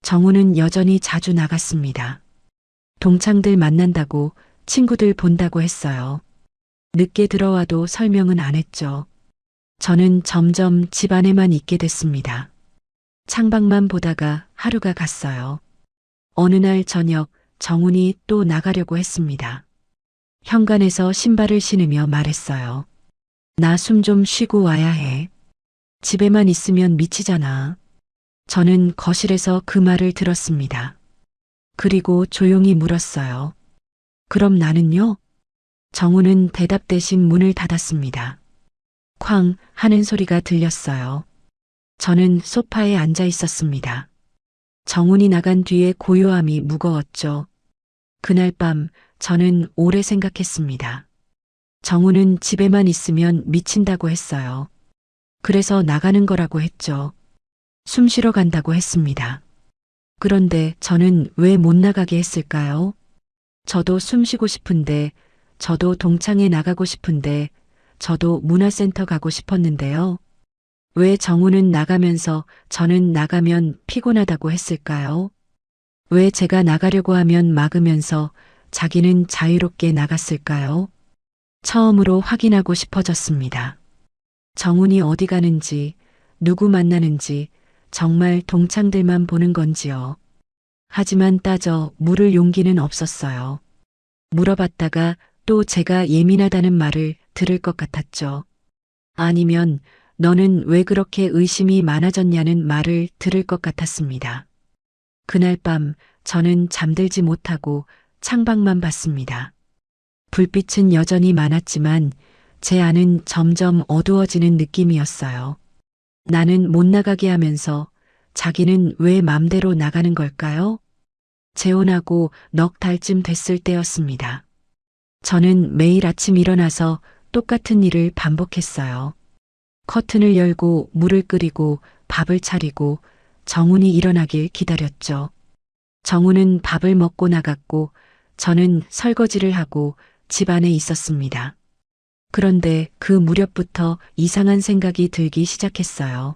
정우는 여전히 자주 나갔습니다. 동창들 만난다고, 친구들 본다고 했어요. 늦게 들어와도 설명은 안 했죠. 저는 점점 집 안에만 있게 됐습니다. 창밖만 보다가 하루가 갔어요. 어느 날 저녁 정훈이 또 나가려고 했습니다. 현관에서 신발을 신으며 말했어요. 나 숨 좀 쉬고 와야 해. 집에만 있으면 미치잖아. 저는 거실에서 그 말을 들었습니다. 그리고 조용히 물었어요. 그럼 나는요? 정우는 대답 대신 문을 닫았습니다. 쾅 하는 소리가 들렸어요. 저는 소파에 앉아 있었습니다. 정훈이 나간 뒤에 고요함이 무거웠죠. 그날 밤 저는 오래 생각했습니다. 정훈은 집에만 있으면 미친다고 했어요. 그래서 나가는 거라고 했죠. 숨 쉬러 간다고 했습니다. 그런데 저는 왜 못 나가게 했을까요? 저도 숨 쉬고 싶은데, 저도 동창회 나가고 싶은데, 저도 문화센터 가고 싶었는데요. 왜 정우는 나가면서 저는 나가면 피곤하다고 했을까요? 왜 제가 나가려고 하면 막으면서 자기는 자유롭게 나갔을까요? 처음으로 확인하고 싶어졌습니다. 정훈이 어디 가는지, 누구 만나는지, 정말 동창들만 보는 건지요. 하지만 따져 물을 용기는 없었어요. 물어봤다가 또 제가 예민하다는 말을 들을 것 같았죠. 아니면 너는 왜 그렇게 의심이 많아졌냐는 말을 들을 것 같았습니다. 그날 밤 저는 잠들지 못하고 창밖만 봤습니다. 불빛은 여전히 많았지만 제 안은 점점 어두워지는 느낌이었어요. 나는 못 나가게 하면서 자기는 왜 맘대로 나가는 걸까요? 재혼하고 넉 달쯤 됐을 때였습니다. 저는 매일 아침 일어나서 똑같은 일을 반복했어요. 커튼을 열고 물을 끓이고 밥을 차리고 정훈이 일어나길 기다렸죠. 정훈은 밥을 먹고 나갔고 저는 설거지를 하고 집 안에 있었습니다. 그런데 그 무렵부터 이상한 생각이 들기 시작했어요.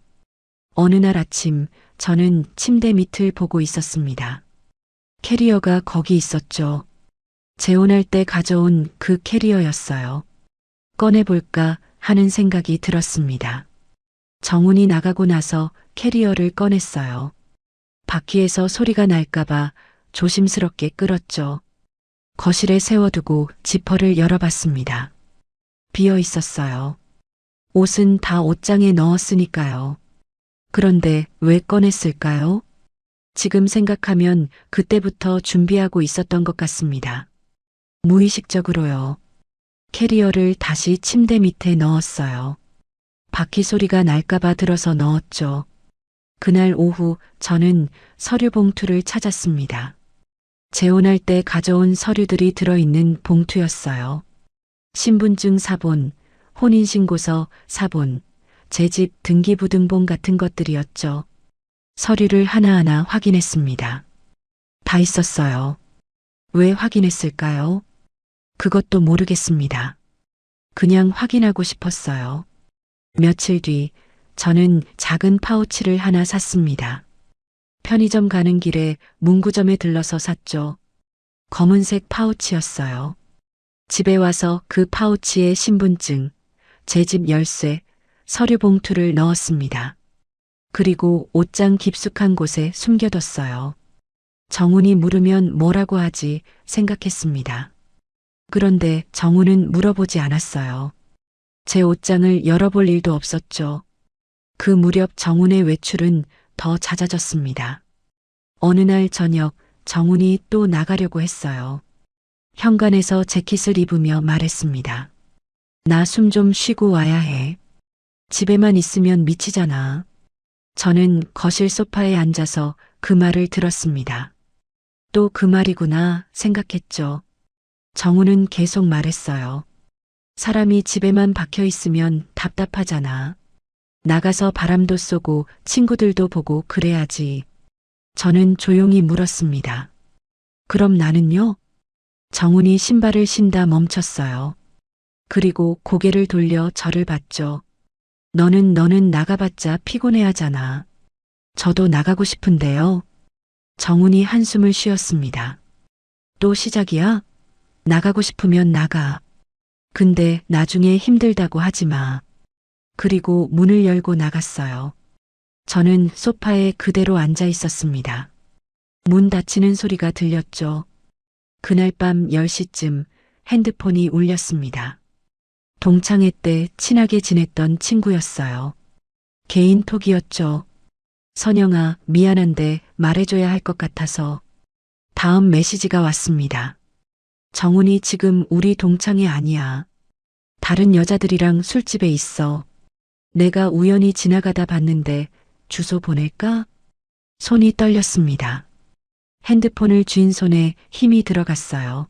어느 날 아침 저는 침대 밑을 보고 있었습니다. 캐리어가 거기 있었죠. 재혼할 때 가져온 그 캐리어였어요. 꺼내볼까 하는 생각이 들었습니다. 정훈이 나가고 나서 캐리어를 꺼냈어요. 바퀴에서 소리가 날까봐 조심스럽게 끌었죠. 거실에 세워두고 지퍼를 열어봤습니다. 비어 있었어요. 옷은 다 옷장에 넣었으니까요. 그런데 왜 꺼냈을까요? 지금 생각하면 그때부터 준비하고 있었던 것 같습니다. 무의식적으로요. 캐리어를 다시 침대 밑에 넣었어요. 바퀴 소리가 날까봐 들어서 넣었죠. 그날 오후 저는 서류 봉투를 찾았습니다. 재혼할 때 가져온 서류들이 들어있는 봉투였어요. 신분증 사본, 혼인신고서 사본, 제 집 등기부등본 같은 것들이었죠. 서류를 하나하나 확인했습니다. 다 있었어요. 왜 확인했을까요? 그것도 모르겠습니다. 그냥 확인하고 싶었어요. 며칠 뒤 저는 작은 파우치를 하나 샀습니다. 편의점 가는 길에 문구점에 들러서 샀죠. 검은색 파우치였어요. 집에 와서 그 파우치에 신분증, 제 집 열쇠, 서류 봉투를 넣었습니다. 그리고 옷장 깊숙한 곳에 숨겨뒀어요. 정훈이 물으면 뭐라고 하지 생각했습니다. 그런데 정훈은 물어보지 않았어요. 제 옷장을 열어볼 일도 없었죠. 그 무렵 정훈의 외출은 더 잦아졌습니다. 어느 날 저녁 정훈이 또 나가려고 했어요. 현관에서 재킷을 입으며 말했습니다. 나 숨 좀 쉬고 와야 해. 집에만 있으면 미치잖아. 저는 거실 소파에 앉아서 그 말을 들었습니다. 또 그 말이구나 생각했죠. 정우는 계속 말했어요. 사람이 집에만 박혀 있으면 답답하잖아. 나가서 바람도 쏘고 친구들도 보고 그래야지. 저는 조용히 물었습니다. 그럼 나는요? 정훈이 신발을 신다 멈췄어요. 그리고 고개를 돌려 저를 봤죠. 너는 나가봤자 피곤해하잖아. 저도 나가고 싶은데요. 정훈이 한숨을 쉬었습니다. 또 시작이야? 나가고 싶으면 나가. 근데 나중에 힘들다고 하지 마. 그리고 문을 열고 나갔어요. 저는 소파에 그대로 앉아 있었습니다. 문 닫히는 소리가 들렸죠. 그날 밤 10시쯤 핸드폰이 울렸습니다. 동창회 때 친하게 지냈던 친구였어요. 개인톡이었죠. 선영아, 미안한데 말해줘야 할 것 같아서. 다음 메시지가 왔습니다. 정훈이 지금 우리 동창회 아니야. 다른 여자들이랑 술집에 있어. 내가 우연히 지나가다 봤는데 주소 보낼까? 손이 떨렸습니다. 핸드폰을 쥔 손에 힘이 들어갔어요.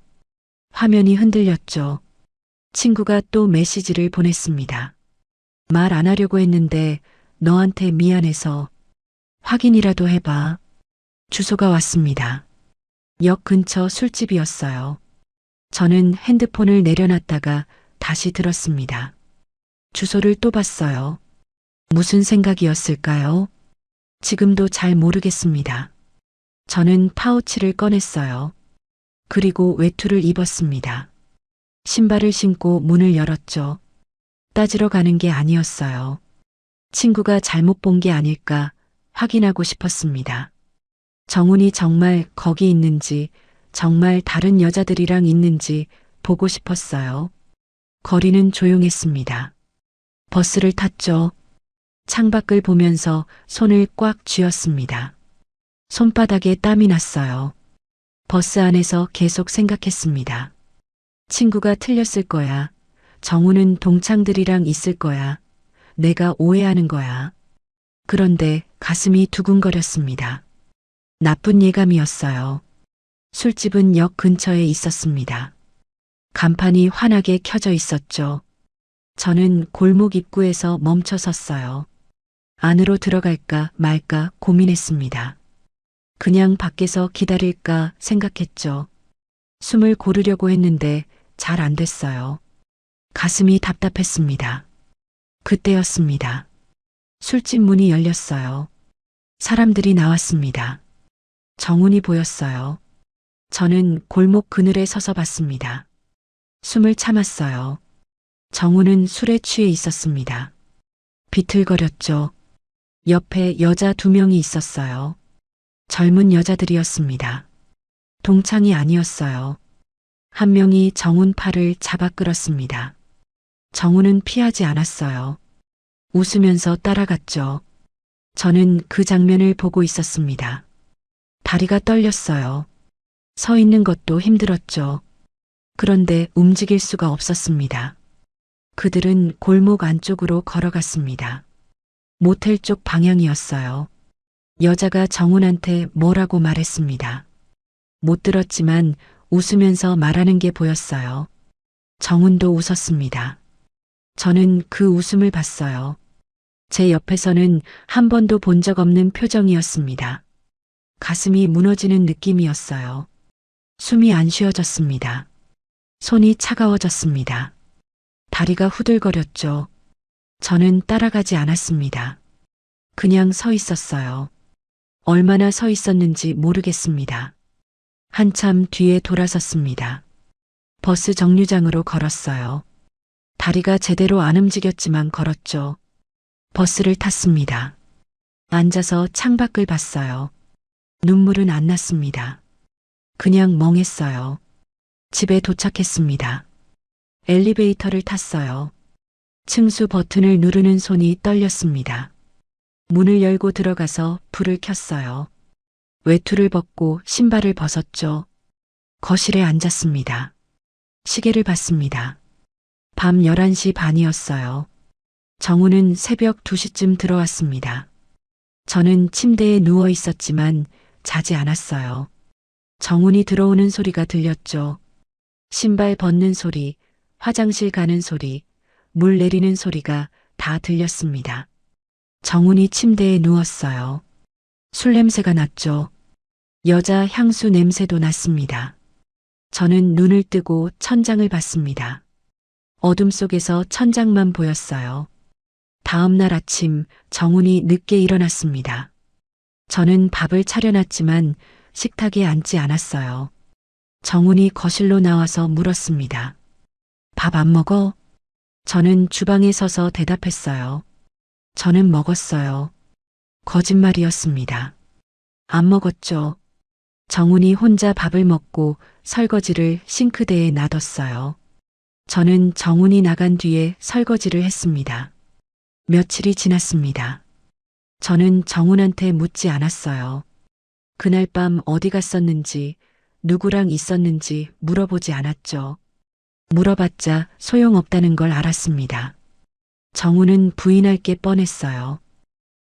화면이 흔들렸죠. 친구가 또 메시지를 보냈습니다. 말 안 하려고 했는데 너한테 미안해서 확인이라도 해봐. 주소가 왔습니다. 역 근처 술집이었어요. 저는 핸드폰을 내려놨다가 다시 들었습니다. 주소를 또 봤어요. 무슨 생각이었을까요? 지금도 잘 모르겠습니다. 저는 파우치를 꺼냈어요. 그리고 외투를 입었습니다. 신발을 신고 문을 열었죠. 따지러 가는 게 아니었어요. 친구가 잘못 본 게 아닐까 확인하고 싶었습니다. 정훈이 정말 거기 있는지, 정말 다른 여자들이랑 있는지 보고 싶었어요. 거리는 조용했습니다. 버스를 탔죠. 창밖을 보면서 손을 꽉 쥐었습니다. 손바닥에 땀이 났어요. 버스 안에서 계속 생각했습니다. 친구가 틀렸을 거야. 정훈은 동창들이랑 있을 거야. 내가 오해하는 거야. 그런데 가슴이 두근거렸습니다. 나쁜 예감이었어요. 술집은 역 근처에 있었습니다. 간판이 환하게 켜져 있었죠. 저는 골목 입구에서 멈춰 섰어요. 안으로 들어갈까 말까 고민했습니다. 그냥 밖에서 기다릴까 생각했죠. 숨을 고르려고 했는데 잘 안 됐어요. 가슴이 답답했습니다. 그때였습니다. 술집 문이 열렸어요. 사람들이 나왔습니다. 정훈이 보였어요. 저는 골목 그늘에 서서 봤습니다. 숨을 참았어요. 정훈은 술에 취해 있었습니다. 비틀거렸죠. 옆에 여자 2명이 있었어요. 젊은 여자들이었습니다. 동창이 아니었어요. 한 명이 정훈 팔을 잡아 끌었습니다. 정훈은 피하지 않았어요. 웃으면서 따라갔죠. 저는 그 장면을 보고 있었습니다. 다리가 떨렸어요. 서 있는 것도 힘들었죠. 그런데 움직일 수가 없었습니다. 그들은 골목 안쪽으로 걸어갔습니다. 모텔 쪽 방향이었어요. 여자가 정훈한테 뭐라고 말했습니다. 못 들었지만 웃으면서 말하는 게 보였어요. 정훈도 웃었습니다. 저는 그 웃음을 봤어요. 제 옆에서는 한 번도 본 적 없는 표정이었습니다. 가슴이 무너지는 느낌이었어요. 숨이 안 쉬어졌습니다. 손이 차가워졌습니다. 다리가 후들거렸죠. 저는 따라가지 않았습니다. 그냥 서 있었어요. 얼마나 서 있었는지 모르겠습니다. 한참 뒤에 돌아섰습니다. 버스 정류장으로 걸었어요. 다리가 제대로 안 움직였지만 걸었죠. 버스를 탔습니다. 앉아서 창밖을 봤어요. 눈물은 안 났습니다. 그냥 멍했어요. 집에 도착했습니다. 엘리베이터를 탔어요. 층수 버튼을 누르는 손이 떨렸습니다. 문을 열고 들어가서 불을 켰어요. 외투를 벗고 신발을 벗었죠. 거실에 앉았습니다. 시계를 봤습니다. 밤 11시 반이었어요. 정훈은 새벽 2시쯤 들어왔습니다. 저는 침대에 누워 있었지만 자지 않았어요. 정훈이 들어오는 소리가 들렸죠. 신발 벗는 소리, 화장실 가는 소리, 물 내리는 소리가 다 들렸습니다. 정훈이 침대에 누웠어요. 술 냄새가 났죠. 여자 향수 냄새도 났습니다. 저는 눈을 뜨고 천장을 봤습니다. 어둠 속에서 천장만 보였어요. 다음 날 아침 정훈이 늦게 일어났습니다. 저는 밥을 차려놨지만 식탁에 앉지 않았어요. 정훈이 거실로 나와서 물었습니다. 밥 안 먹어? 저는 주방에 서서 대답했어요. 저는 먹었어요. 거짓말이었습니다. 안 먹었죠. 정훈이 혼자 밥을 먹고 설거지를 싱크대에 놔뒀어요. 저는 정훈이 나간 뒤에 설거지를 했습니다. 며칠이 지났습니다. 저는 정훈한테 묻지 않았어요. 그날 밤 어디 갔었는지, 누구랑 있었는지 물어보지 않았죠. 물어봤자 소용없다는 걸 알았습니다. 정훈은 부인할 게 뻔했어요.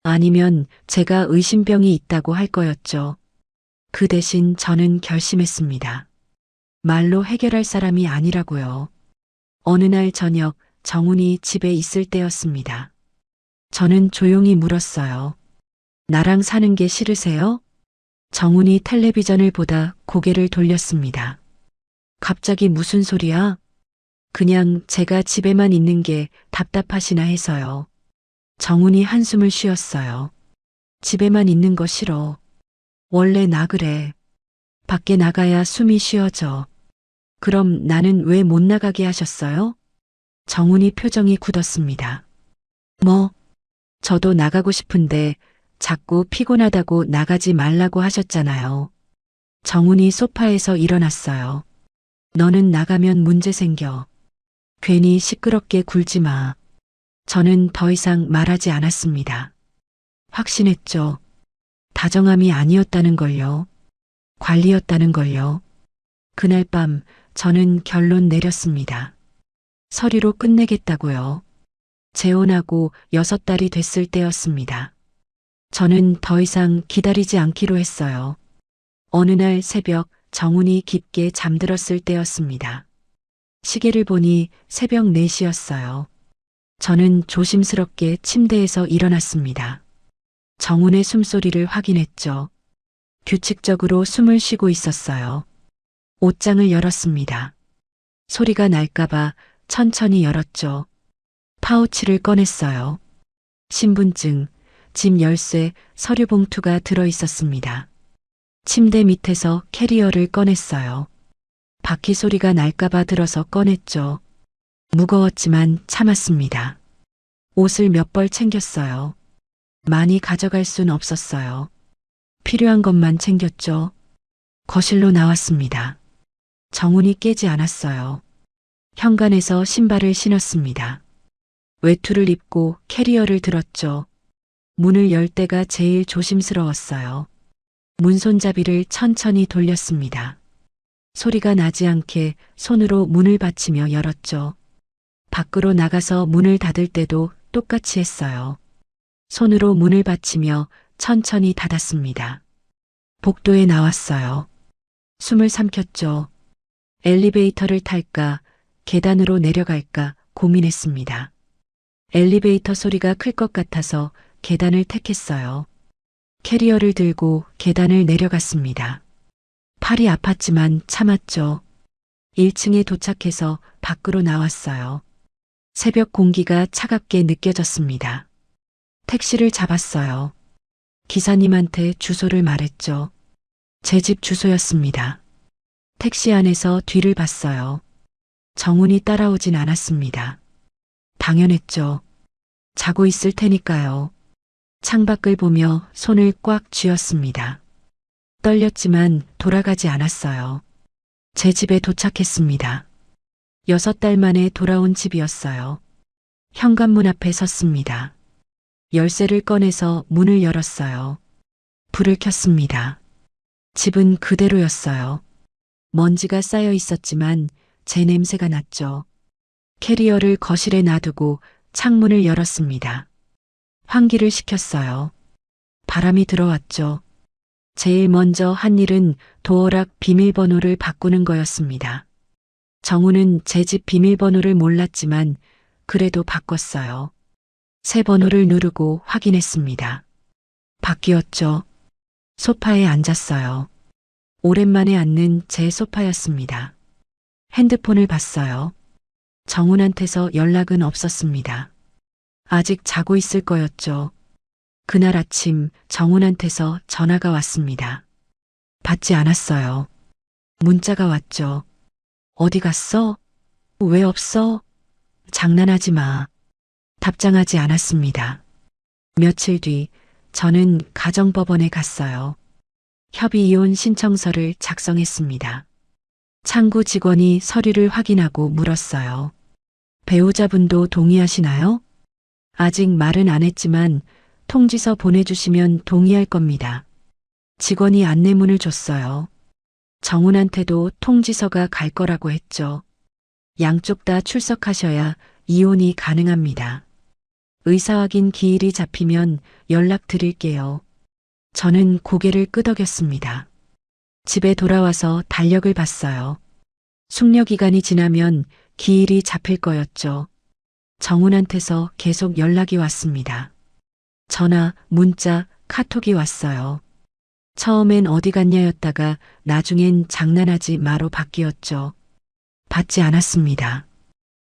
아니면 제가 의심병이 있다고 할 거였죠. 그 대신 저는 결심했습니다. 말로 해결할 사람이 아니라고요. 어느 날 저녁 정훈이 집에 있을 때였습니다. 저는 조용히 물었어요. 나랑 사는 게 싫으세요? 정훈이 텔레비전을 보다 고개를 돌렸습니다. 갑자기 무슨 소리야? 그냥 제가 집에만 있는 게 답답하시나 해서요. 정훈이 한숨을 쉬었어요. 집에만 있는 거 싫어. 원래 나 그래. 밖에 나가야 숨이 쉬어져. 그럼 나는 왜 못 나가게 하셨어요? 정훈이 표정이 굳었습니다. 뭐, 저도 나가고 싶은데 자꾸 피곤하다고 나가지 말라고 하셨잖아요. 정훈이 소파에서 일어났어요. 너는 나가면 문제 생겨. 괜히 시끄럽게 굴지 마. 저는 더 이상 말하지 않았습니다. 확신했죠. 다정함이 아니었다는 걸요. 관리였다는 걸요. 그날 밤 저는 결론 내렸습니다. 서류로 끝내겠다고요. 재혼하고 6달이 됐을 때였습니다. 저는 더 이상 기다리지 않기로 했어요. 어느 날 새벽 정훈이 깊게 잠들었을 때였습니다. 시계를 보니 새벽 4시였어요. 저는 조심스럽게 침대에서 일어났습니다. 정훈의 숨소리를 확인했죠. 규칙적으로 숨을 쉬고 있었어요. 옷장을 열었습니다. 소리가 날까봐 천천히 열었죠. 파우치를 꺼냈어요. 신분증, 집 열쇠, 서류 봉투가 들어 있었습니다. 침대 밑에서 캐리어를 꺼냈어요. 바퀴 소리가 날까봐 들어서 꺼냈죠. 무거웠지만 참았습니다. 옷을 몇 벌 챙겼어요. 많이 가져갈 순 없었어요. 필요한 것만 챙겼죠. 거실로 나왔습니다. 정훈이 깨지 않았어요. 현관에서 신발을 신었습니다. 외투를 입고 캐리어를 들었죠. 문을 열 때가 제일 조심스러웠어요. 문 손잡이를 천천히 돌렸습니다. 소리가 나지 않게 손으로 문을 받치며 열었죠. 밖으로 나가서 문을 닫을 때도 똑같이 했어요. 손으로 문을 받치며 천천히 닫았습니다. 복도에 나왔어요. 숨을 삼켰죠. 엘리베이터를 탈까, 계단으로 내려갈까 고민했습니다. 엘리베이터 소리가 클 것 같아서 계단을 택했어요. 캐리어를 들고 계단을 내려갔습니다. 팔이 아팠지만 참았죠. 1층에 도착해서 밖으로 나왔어요. 새벽 공기가 차갑게 느껴졌습니다. 택시를 잡았어요. 기사님한테 주소를 말했죠. 제 집 주소였습니다. 택시 안에서 뒤를 봤어요. 정훈이 따라오진 않았습니다. 당연했죠. 자고 있을 테니까요. 창밖을 보며 손을 꽉 쥐었습니다. 떨렸지만 돌아가지 않았어요. 제 집에 도착했습니다. 6달 만에 돌아온 집이었어요. 현관문 앞에 섰습니다. 열쇠를 꺼내서 문을 열었어요. 불을 켰습니다. 집은 그대로였어요. 먼지가 쌓여 있었지만 제 냄새가 났죠. 캐리어를 거실에 놔두고 창문을 열었습니다. 환기를 시켰어요. 바람이 들어왔죠. 제일 먼저 한 일은 도어락 비밀번호를 바꾸는 거였습니다. 정우는 제 집 비밀번호를 몰랐지만 그래도 바꿨어요. 새 번호를 누르고 확인했습니다. 바뀌었죠. 소파에 앉았어요. 오랜만에 앉는 제 소파였습니다. 핸드폰을 봤어요. 정훈한테서 연락은 없었습니다. 아직 자고 있을 거였죠. 그날 아침 정훈한테서 전화가 왔습니다. 받지 않았어요. 문자가 왔죠. 어디 갔어? 왜 없어? 장난하지 마. 답장하지 않았습니다. 며칠 뒤 저는 가정법원에 갔어요. 협의 이혼 신청서를 작성했습니다. 창구 직원이 서류를 확인하고 물었어요. 배우자분도 동의하시나요? 아직 말은 안 했지만 통지서 보내주시면 동의할 겁니다. 직원이 안내문을 줬어요. 정훈한테도 통지서가 갈 거라고 했죠. 양쪽 다 출석하셔야 이혼이 가능합니다. 의사 확인 기일이 잡히면 연락드릴게요. 저는 고개를 끄덕였습니다. 집에 돌아와서 달력을 봤어요. 숙려 기간이 지나면 기일이 잡힐 거였죠. 정훈한테서 계속 연락이 왔습니다. 전화, 문자, 카톡이 왔어요. 처음엔 어디 갔냐였다가 나중엔 장난하지 마로 바뀌었죠. 받지 않았습니다.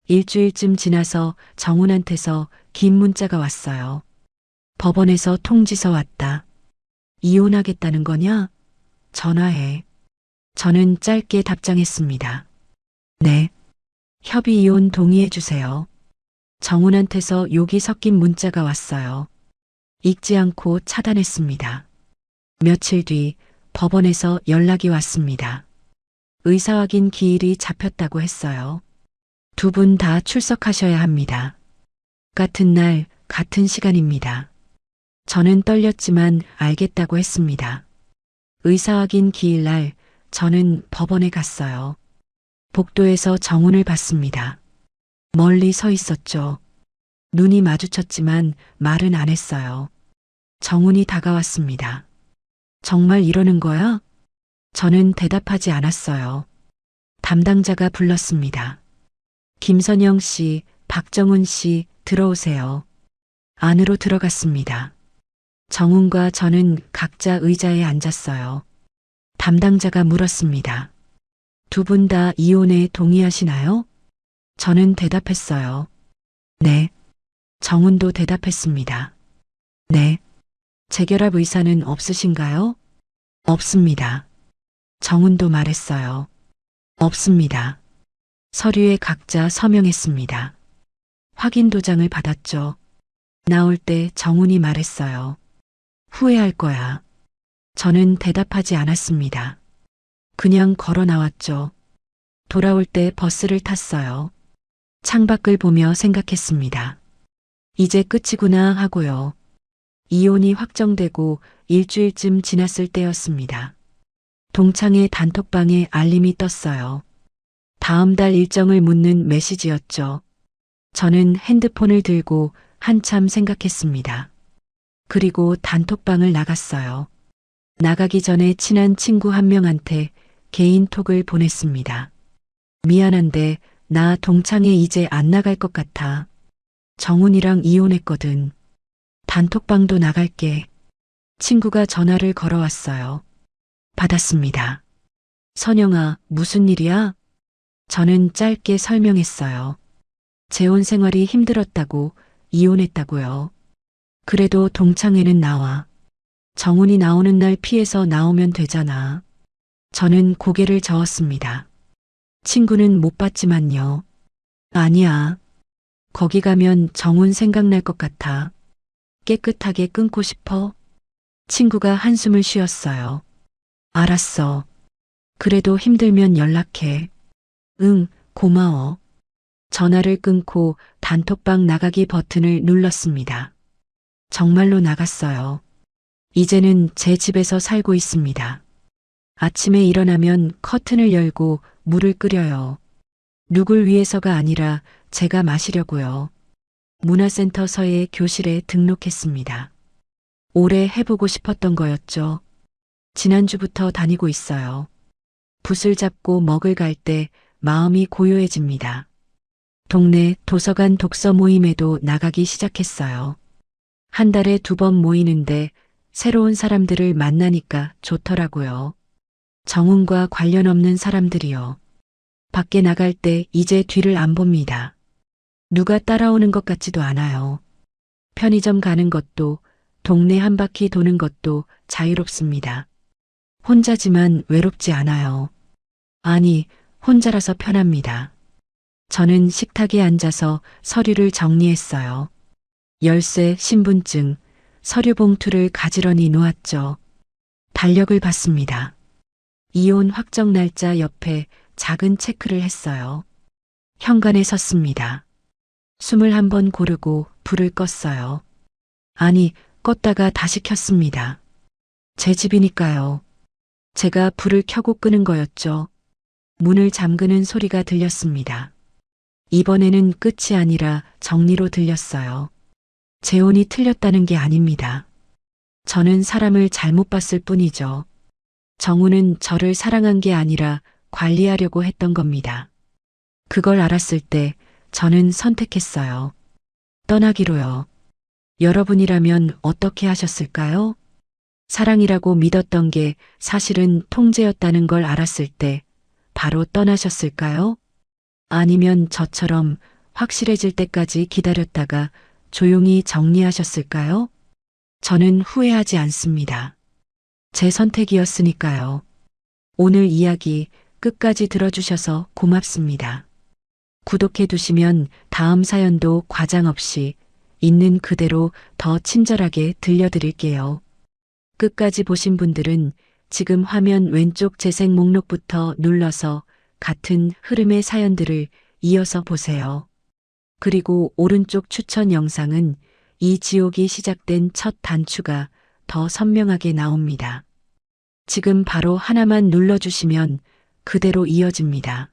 일주일쯤 지나서 정훈한테서 긴 문자가 왔어요. 법원에서 통지서 왔다. 이혼하겠다는 거냐? 전화해. 저는 짧게 답장했습니다. 네. 협의 이혼 동의해 주세요. 정훈한테서 욕이 섞인 문자가 왔어요. 읽지 않고 차단했습니다. 며칠 뒤 법원에서 연락이 왔습니다. 의사 확인 기일이 잡혔다고 했어요. 두 분 다 출석하셔야 합니다. 같은 날, 같은 시간입니다. 저는 떨렸지만 알겠다고 했습니다. 의사 확인 기일날 저는 법원에 갔어요. 복도에서 정훈을 봤습니다. 멀리 서 있었죠. 눈이 마주쳤지만 말은 안 했어요. 정훈이 다가왔습니다. 정말 이러는 거야? 저는 대답하지 않았어요. 담당자가 불렀습니다. 김선영 씨, 박정훈 씨, 들어오세요. 안으로 들어갔습니다. 정훈과 저는 각자 의자에 앉았어요. 담당자가 물었습니다. 두 분 다 이혼에 동의하시나요? 저는 대답했어요. 네. 정훈도 대답했습니다. 네. 재결합 의사는 없으신가요? 없습니다. 정훈도 말했어요. 없습니다. 서류에 각자 서명했습니다. 확인 도장을 받았죠. 나올 때 정훈이 말했어요. 후회할 거야. 저는 대답하지 않았습니다. 그냥 걸어 나왔죠. 돌아올 때 버스를 탔어요. 창밖을 보며 생각했습니다. 이제 끝이구나 하고요. 이혼이 확정되고 일주일쯤 지났을 때였습니다. 동창회 단톡방에 알림이 떴어요. 다음 달 일정을 묻는 메시지였죠. 저는 핸드폰을 들고 한참 생각했습니다. 그리고 단톡방을 나갔어요. 나가기 전에 친한 친구 한 명한테 개인톡을 보냈습니다. 미안한데 나 동창회 이제 안 나갈 것 같아. 정훈이랑 이혼했거든. 단톡방도 나갈게. 친구가 전화를 걸어왔어요. 받았습니다. 선영아, 무슨 일이야? 저는 짧게 설명했어요. 재혼 생활이 힘들었다고, 이혼했다고요. 그래도 동창회는 나와. 정훈이 나오는 날 피해서 나오면 되잖아. 저는 고개를 저었습니다. 친구는 못 봤지만요. 아니야. 거기 가면 정훈 생각날 것 같아. 깨끗하게 끊고 싶어. 친구가 한숨을 쉬었어요. 알았어. 그래도 힘들면 연락해. 응, 고마워. 전화를 끊고 단톡방 나가기 버튼을 눌렀습니다. 정말로 나갔어요. 이제는 제 집에서 살고 있습니다. 아침에 일어나면 커튼을 열고 물을 끓여요. 누굴 위해서가 아니라 제가 마시려고요. 문화센터 서예 교실에 등록했습니다. 오래 해보고 싶었던 거였죠. 지난주부터 다니고 있어요. 붓을 잡고 먹을 갈 때 마음이 고요해집니다. 동네 도서관 독서 모임에도 나가기 시작했어요. 한 달에 2번 모이는데 새로운 사람들을 만나니까 좋더라고요. 정훈과 관련 없는 사람들이요. 밖에 나갈 때 이제 뒤를 안 봅니다. 누가 따라오는 것 같지도 않아요. 편의점 가는 것도 동네 한 바퀴 도는 것도 자유롭습니다. 혼자지만 외롭지 않아요. 아니, 혼자라서 편합니다. 저는 식탁에 앉아서 서류를 정리했어요. 열쇠, 신분증, 서류 봉투를 가지런히 놓았죠. 달력을 봤습니다. 이혼 확정 날짜 옆에 작은 체크를 했어요. 현관에 섰습니다. 21번 고르고 불을 껐어요. 아니, 껐다가 다시 켰습니다. 제 집이니까요. 제가 불을 켜고 끄는 거였죠. 문을 잠그는 소리가 들렸습니다. 이번에는 끝이 아니라 정리로 들렸어요. 재혼이 틀렸다는 게 아닙니다. 저는 사람을 잘못 봤을 뿐이죠. 정우는 저를 사랑한 게 아니라 관리하려고 했던 겁니다. 그걸 알았을 때 저는 선택했어요. 떠나기로요. 여러분이라면 어떻게 하셨을까요? 사랑이라고 믿었던 게 사실은 통제였다는 걸 알았을 때 바로 떠나셨을까요? 아니면 저처럼 확실해질 때까지 기다렸다가 조용히 정리하셨을까요? 저는 후회하지 않습니다. 제 선택이었으니까요. 오늘 이야기 끝까지 들어주셔서 고맙습니다. 구독해 두시면 다음 사연도 과장 없이 있는 그대로 더 친절하게 들려드릴게요. 끝까지 보신 분들은 지금 화면 왼쪽 재생 목록부터 눌러서 같은 흐름의 사연들을 이어서 보세요. 그리고 오른쪽 추천 영상은 이 지옥이 시작된 첫 단추가 더 선명하게 나옵니다. 지금 바로 하나만 눌러주시면 그대로 이어집니다.